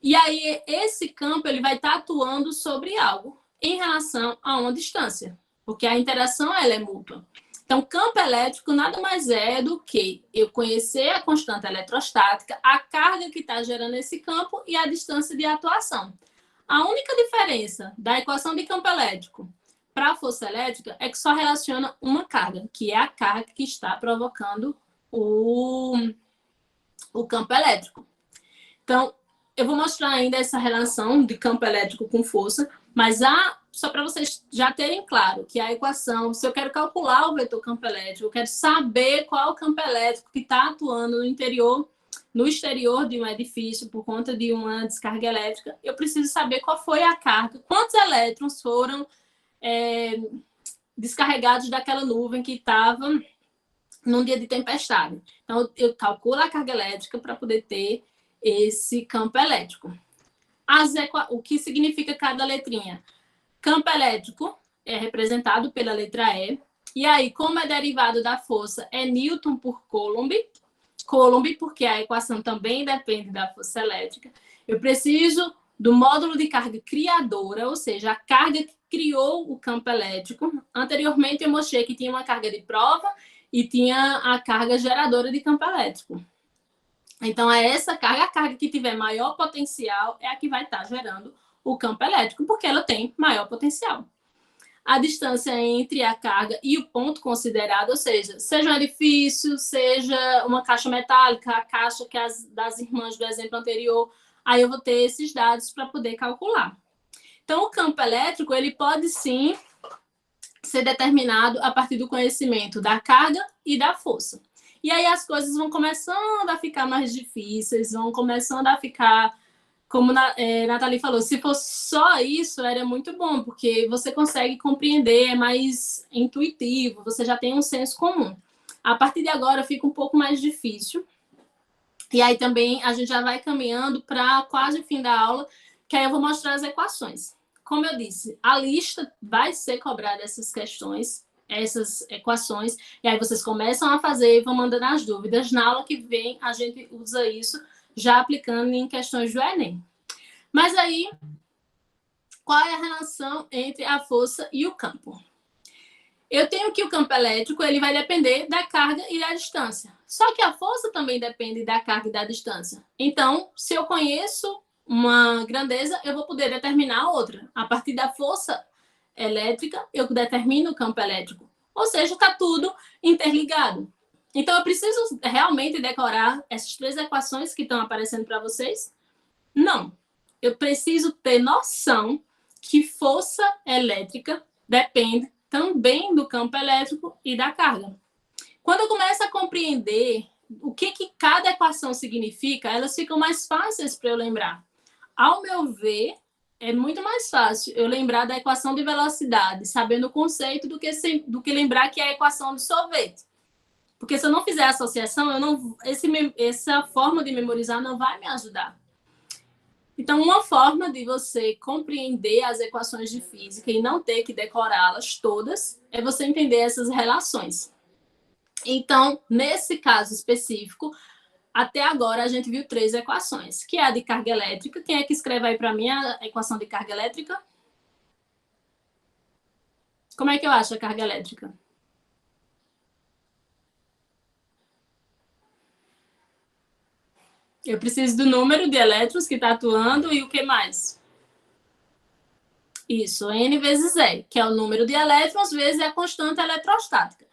Speaker 1: E aí esse campo ele vai estar atuando sobre algo em relação a uma distância, porque a interação ela é mútua. Então, campo elétrico nada mais é do que eu conhecer a constante eletrostática, a carga que está gerando esse campo e a distância de atuação. A única diferença da equação de campo elétrico para a força elétrica é que só relaciona uma carga, que é a carga que está provocando o campo elétrico. Então, eu vou mostrar ainda essa relação de campo elétrico com força, mas só para vocês já terem claro que a equação, se eu quero calcular o vetor campo elétrico, eu quero saber qual é o campo elétrico que está atuando no exterior de um edifício por conta de uma descarga elétrica, eu preciso saber qual foi a carga, quantos elétrons foram descarregados daquela nuvem que estava num dia de tempestade. Então, eu calculo a carga elétrica para poder ter esse campo elétrico. O que significa cada letrinha? Campo elétrico é representado pela letra E. E aí, como é derivado da força, é Newton por Coulomb. Coulomb, porque a equação também depende da força elétrica. Eu preciso do módulo de carga criadora, ou seja, a carga que criou o campo elétrico. Anteriormente, eu mostrei que tinha uma carga de prova e tinha a carga geradora de campo elétrico. Então, é essa carga, a carga que tiver maior potencial é a que vai estar gerando o campo elétrico, porque ela tem maior potencial. A distância entre a carga e o ponto considerado, ou seja um edifício, seja uma caixa metálica, a caixa que das irmãs do exemplo anterior, aí eu vou ter esses dados para poder calcular. Então, o campo elétrico, ele pode sim ser determinado a partir do conhecimento da carga e da força. E aí as coisas vão começando a ficar mais difíceis, vão começando a ficar, como Nathalie falou, se fosse só isso, era muito bom, porque você consegue compreender, é mais intuitivo, você já tem um senso comum. A partir de agora fica um pouco mais difícil. E aí também a gente já vai caminhando para quase o fim da aula, que aí eu vou mostrar as equações. Como eu disse, a lista vai ser cobrada essas questões, essas equações, e aí vocês começam a fazer e vão mandando as dúvidas. Na aula que vem, a gente usa isso já aplicando em questões do Enem. Mas aí, qual é a relação entre a força e o campo? Eu tenho que o campo elétrico ele vai depender da carga e da distância. Só que a força também depende da carga e da distância. Então, se eu conheço uma grandeza, eu vou poder determinar outra. A partir da força elétrica, eu determino o campo elétrico. Ou seja, está tudo interligado. Então, eu preciso realmente decorar essas 3 equações que estão aparecendo para vocês? Não. Eu preciso ter noção que força elétrica depende também do campo elétrico e da carga. Quando eu começo a compreender o que cada equação significa, elas ficam mais fáceis para eu lembrar. Ao meu ver, é muito mais fácil eu lembrar da equação de velocidade, sabendo o conceito, do que lembrar que é a equação de sorvete. Porque se eu não fizer a associação, essa forma de memorizar não vai me ajudar. Então, uma forma de você compreender as equações de física e não ter que decorá-las todas é você entender essas relações. Então, nesse caso específico, até agora a gente viu 3 equações, que é a de carga elétrica. Quem é que escreve aí para mim a equação de carga elétrica? Como é que eu acho a carga elétrica? Eu preciso do número de elétrons que está atuando e o que mais? Isso, N vezes E, que é o número de elétrons vezes a constante eletrostática.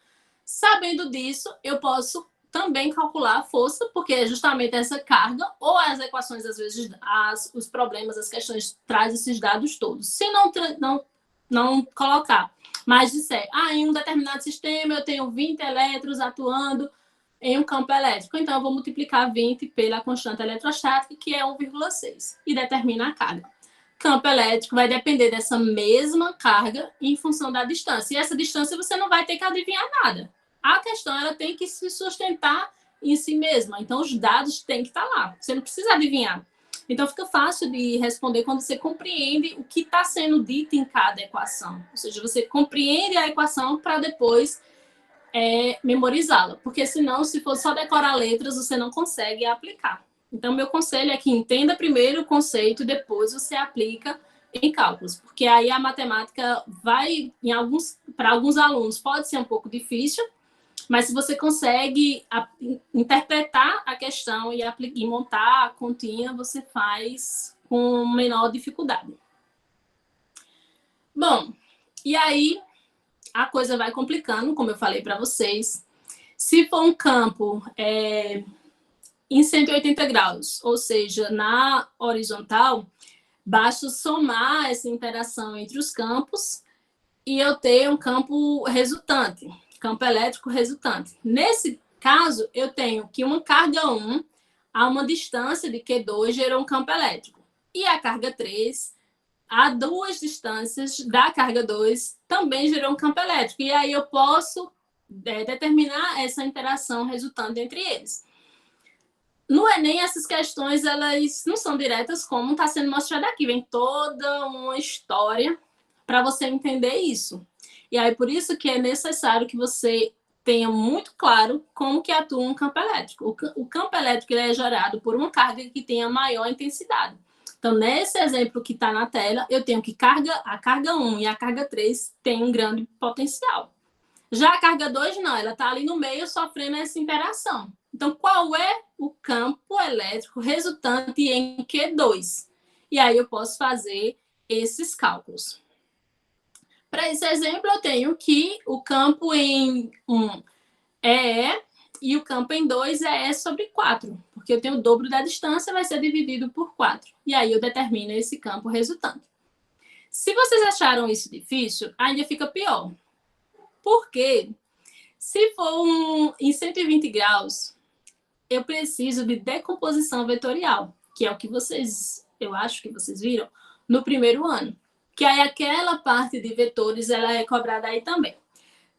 Speaker 1: Sabendo disso, eu posso também calcular a força, porque é justamente essa carga, ou as equações, às vezes, os problemas, as questões, traz esses dados todos. Se não colocar, mas disser, em um determinado sistema eu tenho 20 elétrons atuando em um campo elétrico, então eu vou multiplicar 20 pela constante eletrostática, que é 1,6, e determina a carga. Campo elétrico vai depender dessa mesma carga em função da distância. E essa distância você não vai ter que adivinhar nada. A questão, ela tem que se sustentar em si mesma. Então, os dados têm que estar lá. Você não precisa adivinhar. Então, fica fácil de responder quando você compreende o que está sendo dito em cada equação. Ou seja, você compreende a equação para depois memorizá-la. Porque, senão, se for só decorar letras, você não consegue aplicar. Então, meu conselho é que entenda primeiro o conceito e depois você aplica em cálculos. Porque aí a matemática vai, para alguns alunos, pode ser um pouco difícil, mas se você consegue interpretar a questão e montar a continha, você faz com menor dificuldade. Bom, e aí a coisa vai complicando, como eu falei para vocês. Se for um campo em 180 graus, ou seja, na horizontal, basta somar essa interação entre os campos e eu ter um campo resultante, campo elétrico resultante. Nesse caso, eu tenho que uma carga 1 a uma distância de Q2 gerou um campo elétrico. E a carga 3, a 2 distâncias da carga 2, também gerou um campo elétrico. E aí eu posso determinar essa interação resultante entre eles. No Enem, essas questões elas não são diretas como está sendo mostrado aqui. Vem toda uma história para você entender isso. E aí, por isso que é necessário que você tenha muito claro como que atua um campo elétrico. O campo elétrico ele é gerado por uma carga que tenha maior intensidade. Então, nesse exemplo que está na tela, eu tenho que a carga 1 e a carga 3 têm um grande potencial. Já a carga 2, não, ela está ali no meio sofrendo essa interação. Então, qual é o campo elétrico resultante em Q2? E aí eu posso fazer esses cálculos. Para esse exemplo, eu tenho que o campo em 1 é E e o campo em 2 é E sobre 4, porque eu tenho o dobro da distância, vai ser dividido por 4. E aí eu determino esse campo resultante. Se vocês acharam isso difícil, ainda fica pior. Porque se for em 120 graus, eu preciso de decomposição vetorial, que é o que eu acho que vocês viram no primeiro ano. Que aí aquela parte de vetores, ela é cobrada aí também.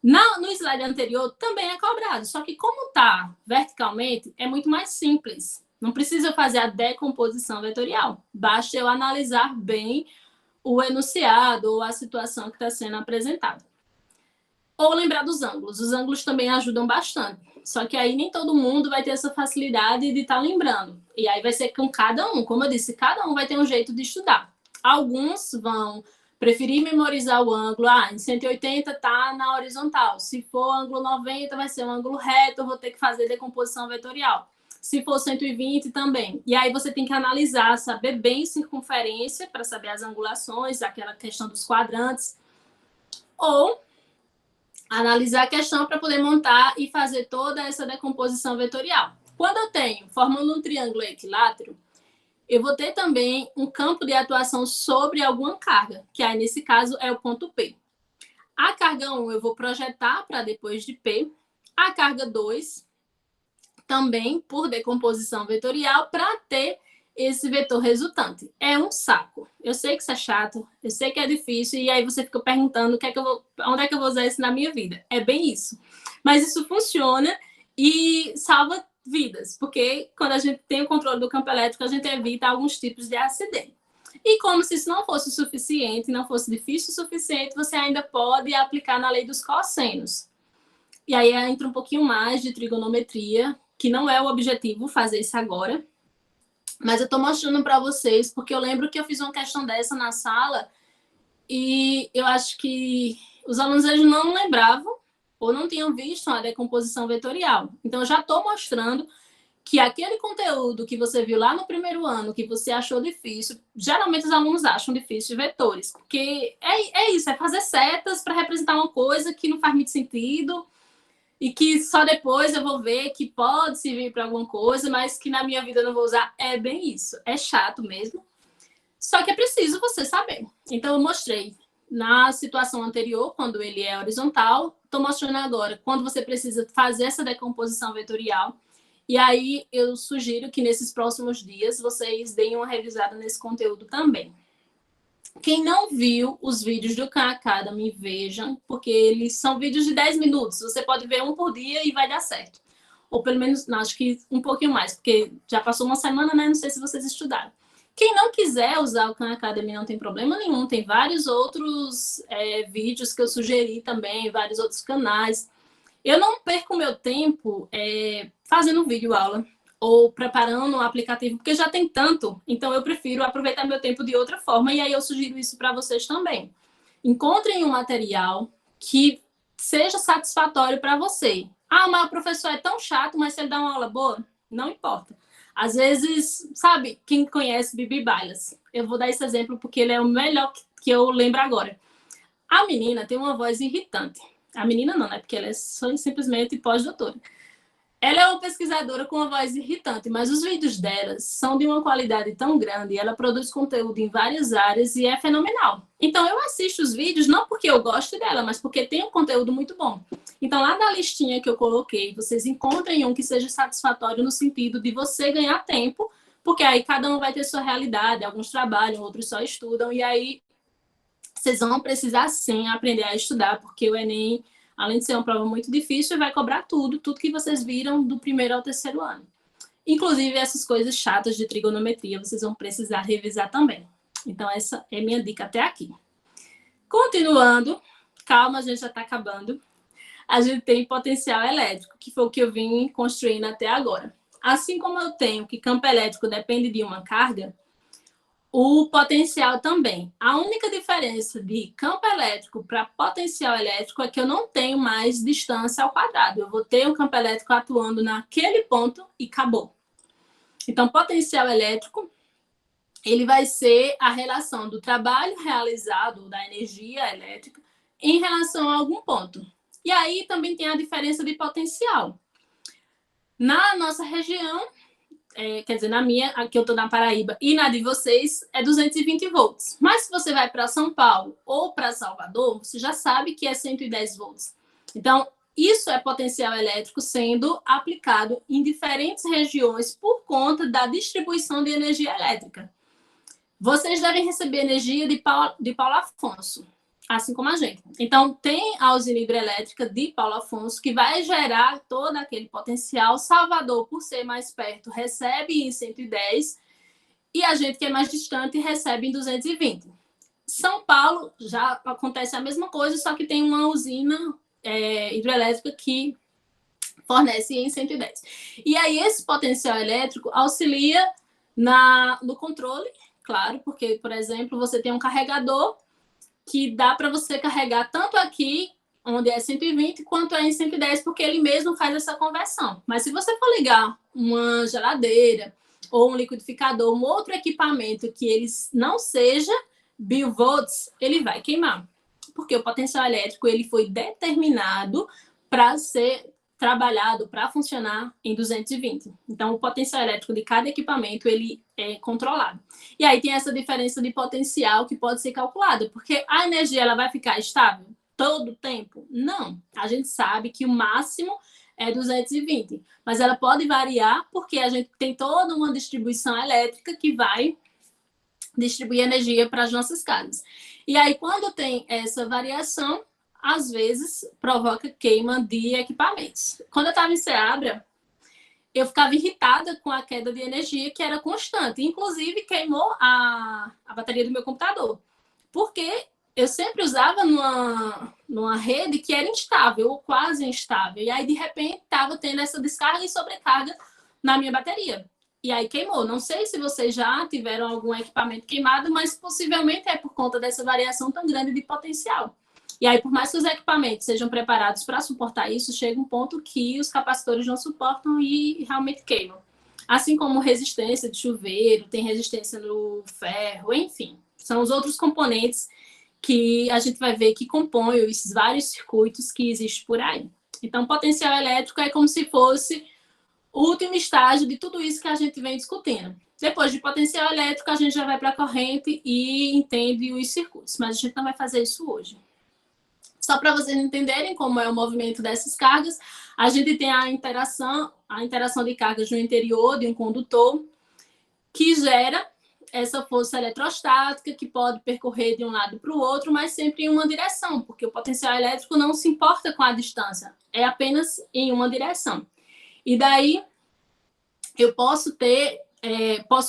Speaker 1: No slide anterior também é cobrado, só que como está verticalmente, é muito mais simples. Não precisa fazer a decomposição vetorial. Basta eu analisar bem o enunciado ou a situação que está sendo apresentada. Ou lembrar dos ângulos. Os ângulos também ajudam bastante. Só que aí nem todo mundo vai ter essa facilidade de estar lembrando. E aí vai ser com cada um. Como eu disse, cada um vai ter um jeito de estudar. Alguns vão preferir memorizar o ângulo. Em 180 está na horizontal. Se for ângulo 90, vai ser um ângulo reto. Eu vou ter que fazer decomposição vetorial. Se for 120, também. E aí você tem que analisar, saber bem circunferência, para saber as angulações, aquela questão dos quadrantes. Ou analisar a questão para poder montar e fazer toda essa decomposição vetorial. Quando eu tenho, formando um triângulo equilátero, eu vou ter também um campo de atuação sobre alguma carga, que aí, nesse caso, é o ponto P. A carga 1 eu vou projetar para depois de P, A carga 2, também por decomposição vetorial, para ter esse vetor resultante. É um saco. Eu sei que isso é chato, eu sei que é difícil, e aí você fica perguntando onde é que eu vou usar isso na minha vida. É bem isso. Mas isso funciona e salva vidas, porque quando a gente tem o controle do campo elétrico, a gente evita alguns tipos de acidente. E como se isso não fosse o suficiente, não fosse difícil o suficiente, você ainda pode aplicar na lei dos cossenos. E aí entra um pouquinho mais de trigonometria, que não é o objetivo fazer isso agora, mas eu estou mostrando para vocês, porque eu lembro que eu fiz uma questão dessa na sala e eu acho que os alunos eles não lembravam ou não tinham visto a decomposição vetorial. Então, eu já estou mostrando que aquele conteúdo que você viu lá no primeiro ano, que você achou difícil, geralmente os alunos acham difícil de vetores, porque é isso, é fazer setas para representar uma coisa que não faz muito sentido e que só depois eu vou ver que pode servir para alguma coisa, mas que na minha vida eu não vou usar. É bem isso. É chato mesmo. Só que é preciso você saber. Então, eu mostrei na situação anterior, quando ele é horizontal. Estou mostrando agora, quando você precisa fazer essa decomposição vetorial. E aí, eu sugiro que nesses próximos dias vocês deem uma revisada nesse conteúdo também. Quem não viu os vídeos do Khan Academy, vejam, porque eles são vídeos de 10 minutos. Você pode ver um por dia e vai dar certo. Ou pelo menos, não, acho que um pouquinho mais, porque já passou uma semana, né? Não sei se vocês estudaram. Quem não quiser usar o Khan Academy não tem problema nenhum. Tem vários outros vídeos que eu sugeri também, vários outros canais. Eu não perco meu tempo fazendo vídeo aula ou preparando um aplicativo, porque já tem tanto, então eu prefiro aproveitar meu tempo de outra forma, e aí eu sugiro isso para vocês também. Encontrem um material que seja satisfatório para você. Ah, mas o professor é tão chato, mas se ele dá uma aula boa, não importa. Às vezes, sabe, quem conhece Bibi Bailas? Eu vou dar esse exemplo porque ele é o melhor que eu lembro agora. A menina tem uma voz irritante. A menina não, né? Porque ela é simplesmente pós-doutora. Ela é uma pesquisadora com uma voz irritante, mas os vídeos dela são de uma qualidade tão grande, ela produz conteúdo em várias áreas e é fenomenal. Então, eu assisto os vídeos não porque eu gosto dela, mas porque tem um conteúdo muito bom. Então, lá na listinha que eu coloquei, vocês encontrem um que seja satisfatório no sentido de você ganhar tempo, porque aí cada um vai ter sua realidade, alguns trabalham, outros só estudam, e aí vocês vão precisar, sim, aprender a estudar, porque o Enem, além de ser uma prova muito difícil, vai cobrar tudo que vocês viram do primeiro ao terceiro ano. Inclusive, essas coisas chatas de trigonometria, vocês vão precisar revisar também. Então, essa é minha dica até aqui. Continuando, calma, a gente já está acabando. A gente tem potencial elétrico, que foi o que eu vim construindo até agora. Assim como eu tenho que campo elétrico depende de uma carga, o potencial também. A única diferença de campo elétrico para potencial elétrico é que eu não tenho mais distância ao quadrado. Eu vou ter um campo elétrico atuando naquele ponto e acabou. Então, potencial elétrico, ele vai ser a relação do trabalho realizado, da energia elétrica, em relação a algum ponto. E aí também tem a diferença de potencial. Na nossa região, quer dizer, na minha, aqui eu estou na Paraíba, e na de vocês é 220 volts. Mas se você vai para São Paulo ou para Salvador, você já sabe que é 110 volts. Então, isso é potencial elétrico sendo aplicado em diferentes regiões por conta da distribuição de energia elétrica. Vocês devem receber energia de Paulo Afonso, assim como a gente. Então, tem a usina hidrelétrica de Paulo Afonso, que vai gerar todo aquele potencial. Salvador, por ser mais perto, recebe em 110, e a gente que é mais distante recebe em 220. São Paulo já acontece a mesma coisa, só que tem uma usina hidrelétrica que fornece em 110. E aí, esse potencial elétrico auxilia no controle, claro, porque, por exemplo, você tem um carregador que dá para você carregar tanto aqui, onde é 120, quanto é em 110, porque ele mesmo faz essa conversão. Mas se você for ligar uma geladeira ou um liquidificador, um outro equipamento que ele não seja 1000 volts, ele vai queimar. Porque o potencial elétrico ele foi determinado para ser trabalhado, para funcionar em 220. Então, o potencial elétrico de cada equipamento ele é controlado. E aí tem essa diferença de potencial que pode ser calculada, porque a energia ela vai ficar estável todo o tempo? Não. A gente sabe que o máximo é 220. Mas ela pode variar porque a gente tem toda uma distribuição elétrica que vai distribuir energia para as nossas casas. E aí, quando tem essa variação, às vezes provoca queima de equipamentos. Quando eu estava em Seabra, eu ficava irritada com a queda de energia que era constante. Inclusive, queimou a bateria do meu computador. Porque eu sempre usava numa rede que era instável, ou quase instável. E aí, de repente, estava tendo essa descarga e sobrecarga na minha bateria. E aí queimou. Não sei se vocês já tiveram algum equipamento queimado, mas possivelmente é por conta dessa variação tão grande de potencial. E aí, por mais que os equipamentos sejam preparados para suportar isso, chega um ponto que os capacitores não suportam e realmente queimam. Assim como resistência de chuveiro, tem resistência no ferro, enfim. São os outros componentes que a gente vai ver que compõem esses vários circuitos que existem por aí. Então, potencial elétrico é como se fosse o último estágio de tudo isso que a gente vem discutindo. Depois de potencial elétrico, a gente já vai para a corrente e entende os circuitos, mas a gente não vai fazer isso hoje. Só para vocês entenderem como é o movimento dessas cargas, a gente tem a interação de cargas no interior de um condutor que gera essa força eletrostática que pode percorrer de um lado para o outro, mas sempre em uma direção, porque o potencial elétrico não se importa com a distância, é apenas em uma direção. E daí eu posso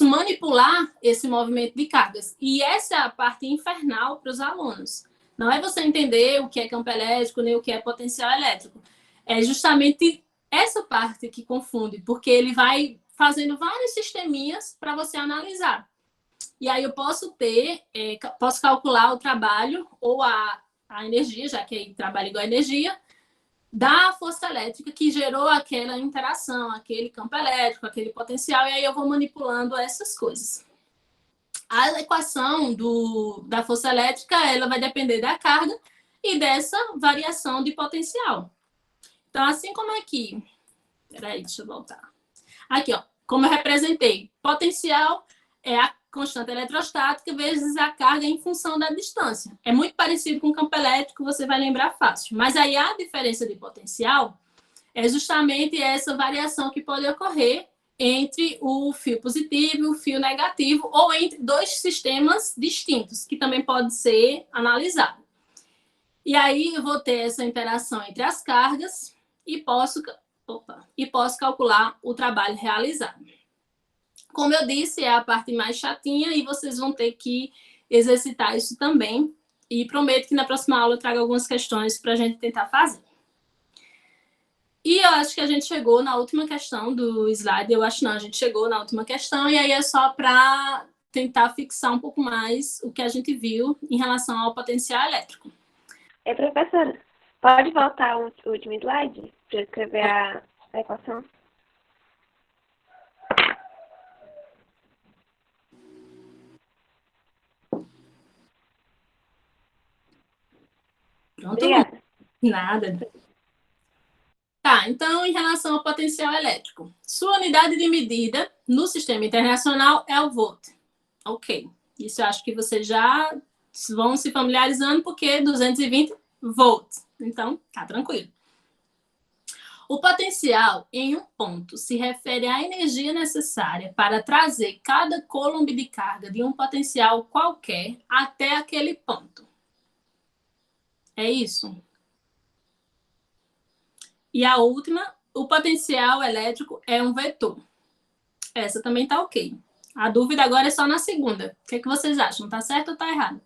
Speaker 1: manipular esse movimento de cargas. E essa é a parte infernal para os alunos. Não é você entender o que é campo elétrico, nem o que é potencial elétrico. É justamente essa parte que confunde, porque ele vai fazendo vários sisteminhas para você analisar. E aí eu posso calcular o trabalho ou a energia, já que aí trabalha igual a energia, da força elétrica que gerou aquela interação, aquele campo elétrico, aquele potencial, e aí eu vou manipulando essas coisas. A equação da força elétrica, ela vai depender da carga e dessa variação de potencial. Então, assim como aqui... Peraí, deixa eu voltar. Aqui, ó, como eu representei, potencial é a constante eletrostática vezes a carga em função da distância. É muito parecido com o campo elétrico, você vai lembrar fácil. Mas aí a diferença de potencial é justamente essa variação que pode ocorrer entre o fio positivo e o fio negativo, ou entre dois sistemas distintos, que também pode ser analisado. E aí eu vou ter essa interação entre as cargas e posso calcular o trabalho realizado. Como eu disse, é a parte mais chatinha e vocês vão ter que exercitar isso também. E prometo que na próxima aula eu trago algumas questões para a gente tentar fazer. E eu acho que a gente chegou na última questão do slide. Eu acho não, a gente chegou na última questão. E aí é só para tentar fixar um pouco mais o que a gente viu em relação ao potencial elétrico.
Speaker 3: Professora, pode voltar ao último slide para escrever a equação?
Speaker 1: Pronto?
Speaker 3: Obrigada.
Speaker 1: Nada. Tá, então, em relação ao potencial elétrico. Sua unidade de medida no sistema internacional é o volt. Ok. Isso eu acho que vocês já vão se familiarizando, porque 220 volts. Então, tá tranquilo. O potencial em um ponto se refere à energia necessária para trazer cada coulomb de carga de um potencial qualquer até aquele ponto. É isso? E a última, o potencial elétrico é um vetor. Essa também tá ok. A dúvida agora é só na segunda. O que é que vocês acham? Tá certo ou tá errado?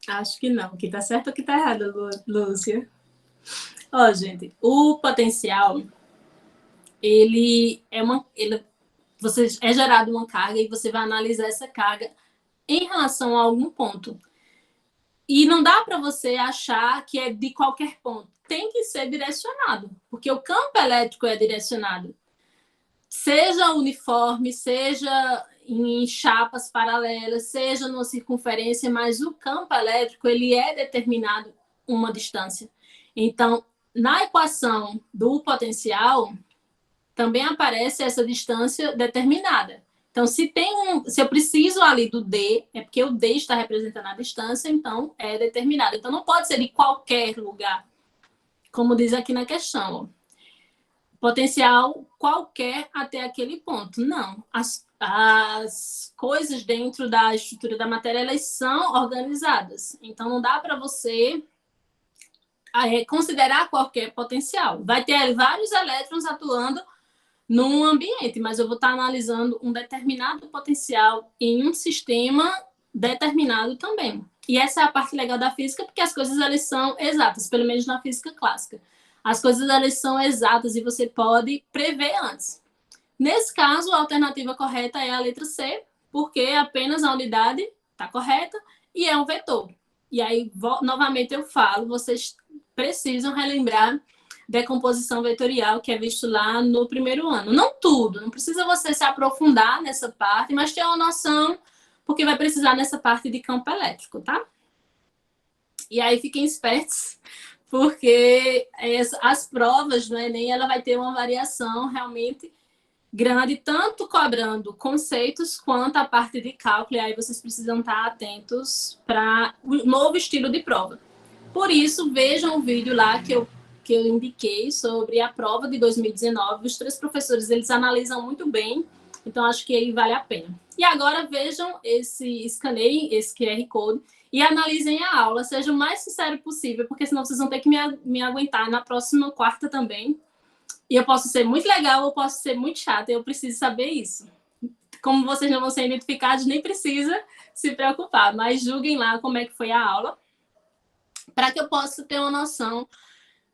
Speaker 1: Acho que não. Que tá certo ou que tá errado, Lúcia? Ó, gente, o potencial, você é gerado uma carga e você vai analisar essa carga em relação a algum ponto. E não dá para você achar que é de qualquer ponto. Tem que ser direcionado, porque o campo elétrico é direcionado. Seja uniforme, seja em chapas paralelas, seja numa circunferência, mas o campo elétrico ele é determinado uma distância. Então, na equação do potencial, também aparece essa distância determinada. Então, se eu preciso ali do D, é porque o D está representando a distância, então é determinado. Então, não pode ser de qualquer lugar, como diz aqui na questão. Ó. Potencial qualquer até aquele ponto. Não. As coisas dentro da estrutura da matéria, elas são organizadas. Então, não dá para você considerar qualquer potencial. Vai ter vários elétrons atuando num ambiente, mas eu vou estar analisando um determinado potencial em um sistema determinado também. E essa é a parte legal da física, porque as coisas elas são exatas, pelo menos na física clássica. As coisas elas são exatas e você pode prever antes. Nesse caso, a alternativa correta é a letra C, porque apenas a unidade está correta e é um vetor. E aí, novamente eu falo, vocês precisam relembrar decomposição vetorial, que é visto lá no primeiro ano. Não tudo, não precisa você se aprofundar nessa parte, mas ter uma noção, porque vai precisar nessa parte de campo elétrico, tá? E aí fiquem espertos, porque as provas do Enem, ela vai ter uma variação realmente grande, tanto cobrando conceitos quanto a parte de cálculo, e aí vocês precisam estar atentos para o novo estilo de prova. Por isso, vejam o vídeo lá que eu indiquei sobre a prova de 2019. Os 3 professores, eles analisam muito bem, então acho que aí vale a pena. E agora vejam escaneiem esse QR Code e analisem a aula, seja o mais sincero possível, porque senão vocês vão ter que me aguentar na próxima quarta também. E eu posso ser muito legal ou posso ser muito chata, eu preciso saber isso. Como vocês não vão ser identificados, nem precisa se preocupar, mas julguem lá como é que foi a aula, para que eu possa ter uma noção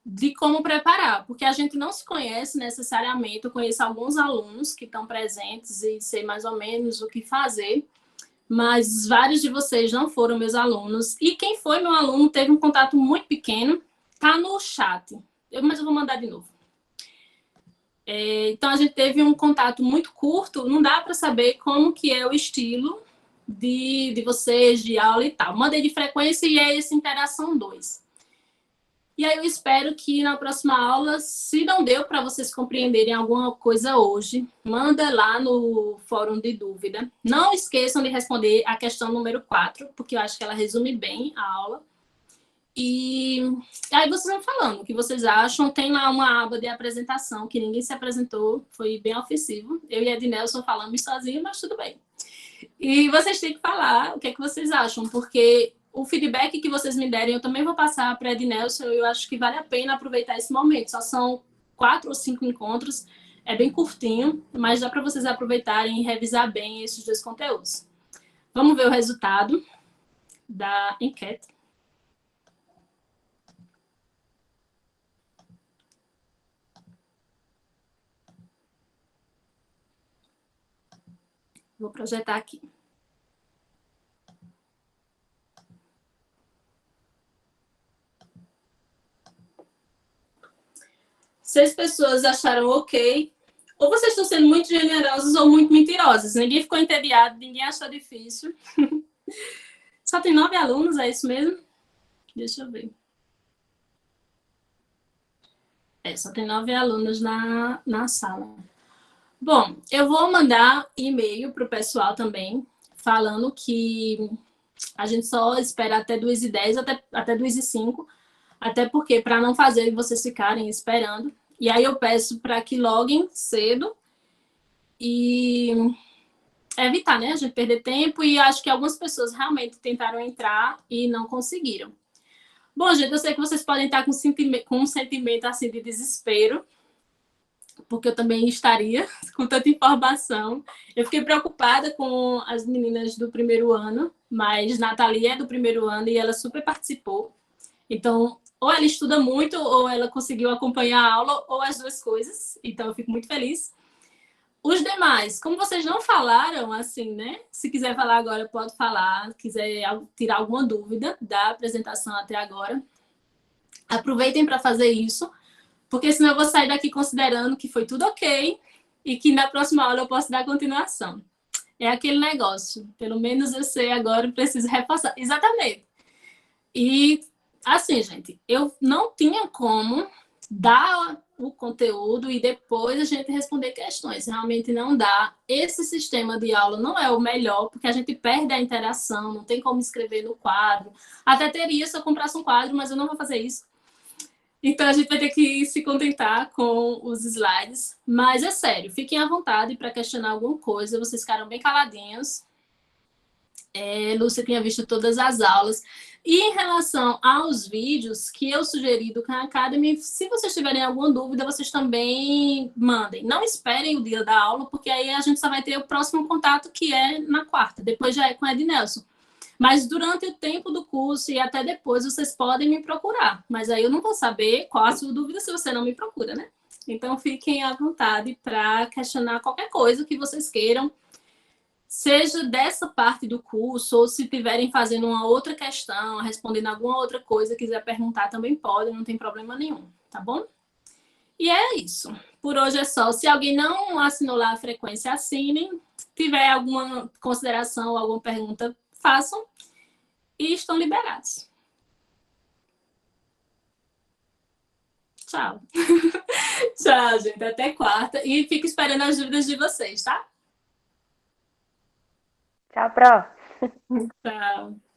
Speaker 1: de como preparar, porque a gente não se conhece necessariamente. Eu conheço alguns alunos que estão presentes e sei mais ou menos o que fazer, mas vários de vocês não foram meus alunos. E quem foi meu aluno teve um contato muito pequeno, tá no chat, mas eu vou mandar de novo. Então, a gente teve um contato muito curto, não dá para saber como que é o estilo de vocês, de aula e tal. Mandei de frequência e é essa interação 2. E aí eu espero que na próxima aula, se não deu para vocês compreenderem alguma coisa hoje, manda lá no fórum de dúvida. Não esqueçam de responder a questão número 4, porque eu acho que ela resume bem a aula. E aí vocês vão falando o que vocês acham. Tem lá uma aba de apresentação, que ninguém se apresentou, foi bem ofensivo. Eu e a Ednelson falamos sozinhos, mas tudo bem. E vocês têm que falar o que é que vocês acham, porque o feedback que vocês me derem, eu também vou passar para a Ednelson. Eu acho que vale a pena aproveitar esse momento. Só são 4 ou 5 encontros, é bem curtinho, mas dá para vocês aproveitarem e revisar bem esses 2 conteúdos. Vamos ver o resultado da enquete. Vou projetar aqui. Seis pessoas acharam ok. Ou vocês estão sendo muito generosos ou muito mentirosos. Ninguém ficou entediado, ninguém achou difícil. Só tem 9 alunos, é isso mesmo? Deixa eu ver. Só tem 9 alunos na sala. Bom, eu vou mandar e-mail para o pessoal também, falando que a gente só espera até 2h10, até 2h05, até porque para não fazer vocês ficarem esperando. E aí eu peço para que loguem cedo e evitar, né, a gente perder tempo. E acho que algumas pessoas realmente tentaram entrar e não conseguiram. Bom, gente, eu sei que vocês podem estar com um sentimento assim de desespero, porque eu também estaria com tanta informação. Eu fiquei preocupada com as meninas do primeiro ano, mas Nathalie é do primeiro ano e ela super participou. Então, ou ela estuda muito, ou ela conseguiu acompanhar a aula, ou as 2 coisas. Então, eu fico muito feliz. Os demais, como vocês não falaram, assim, né? Se quiser falar agora, pode falar. Quiser tirar alguma dúvida da apresentação até agora, aproveitem para fazer isso, porque senão eu vou sair daqui considerando que foi tudo ok e que na próxima aula eu posso dar continuação. É aquele negócio. Pelo menos eu sei agora, eu preciso reforçar. Exatamente. E, assim, gente, eu não tinha como dar o conteúdo e depois a gente responder questões. Realmente não dá. Esse sistema de aula não é o melhor, porque a gente perde a interação, não tem como escrever no quadro. Até teria se eu comprasse um quadro, mas eu não vou fazer isso. Então, a gente vai ter que se contentar com os slides. Mas é sério, fiquem à vontade para questionar alguma coisa. Vocês ficaram bem caladinhos. Lúcia tinha visto todas as aulas. E em relação aos vídeos que eu sugeri do Khan Academy, se vocês tiverem alguma dúvida, vocês também mandem. Não esperem o dia da aula, porque aí a gente só vai ter o próximo contato, que é na quarta. Depois já é com a Ednelson. Mas durante o tempo do curso e até depois, vocês podem me procurar. Mas aí eu não vou saber qual a sua dúvida se você não me procura, né? Então, fiquem à vontade para questionar qualquer coisa que vocês queiram, seja dessa parte do curso, ou se estiverem fazendo uma outra questão, respondendo alguma outra coisa, quiser perguntar, também pode, não tem problema nenhum, tá bom? E é isso. Por hoje é só. Se alguém não assinou lá a frequência, assinem. Tiver alguma consideração ou alguma pergunta, façam. E estão liberados. Tchau. Tchau, gente. Até quarta. E fico esperando as dúvidas de vocês, tá?
Speaker 3: Tchau, Pro.
Speaker 1: Tchau.